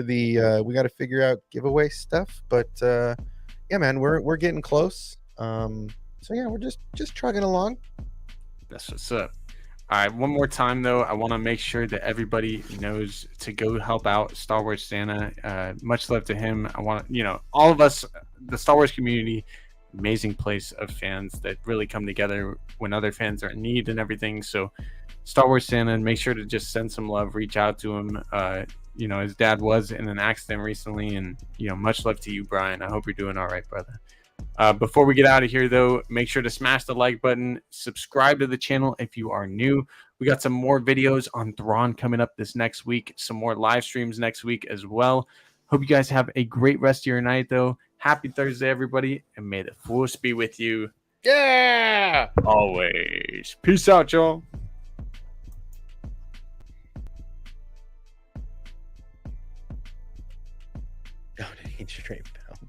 the we got to figure out giveaway stuff, but yeah, man, we're getting close. So yeah, we're just trugging along. That's what's up. All right, one more time though, I want to make sure that everybody knows to go help out Star Wars Santa. Much love to him. I want all of us, the Star Wars community, amazing place of fans that really come together when other fans are in need and everything. So, Star Wars Santa, make sure to just send some love, reach out to him. His dad was in an accident recently, and much love to you, Brian. I hope you're doing all right, brother. Before we get out of here, though, make sure to smash the like button, subscribe to the channel if you are new. We got some more videos on Thrawn coming up this next week, some more live streams next week as well. Hope you guys have a great rest of your night, though. Happy Thursday, everybody, and may the Force be with you. Yeah! Always. Peace out, y'all. Oh, did he straight bell?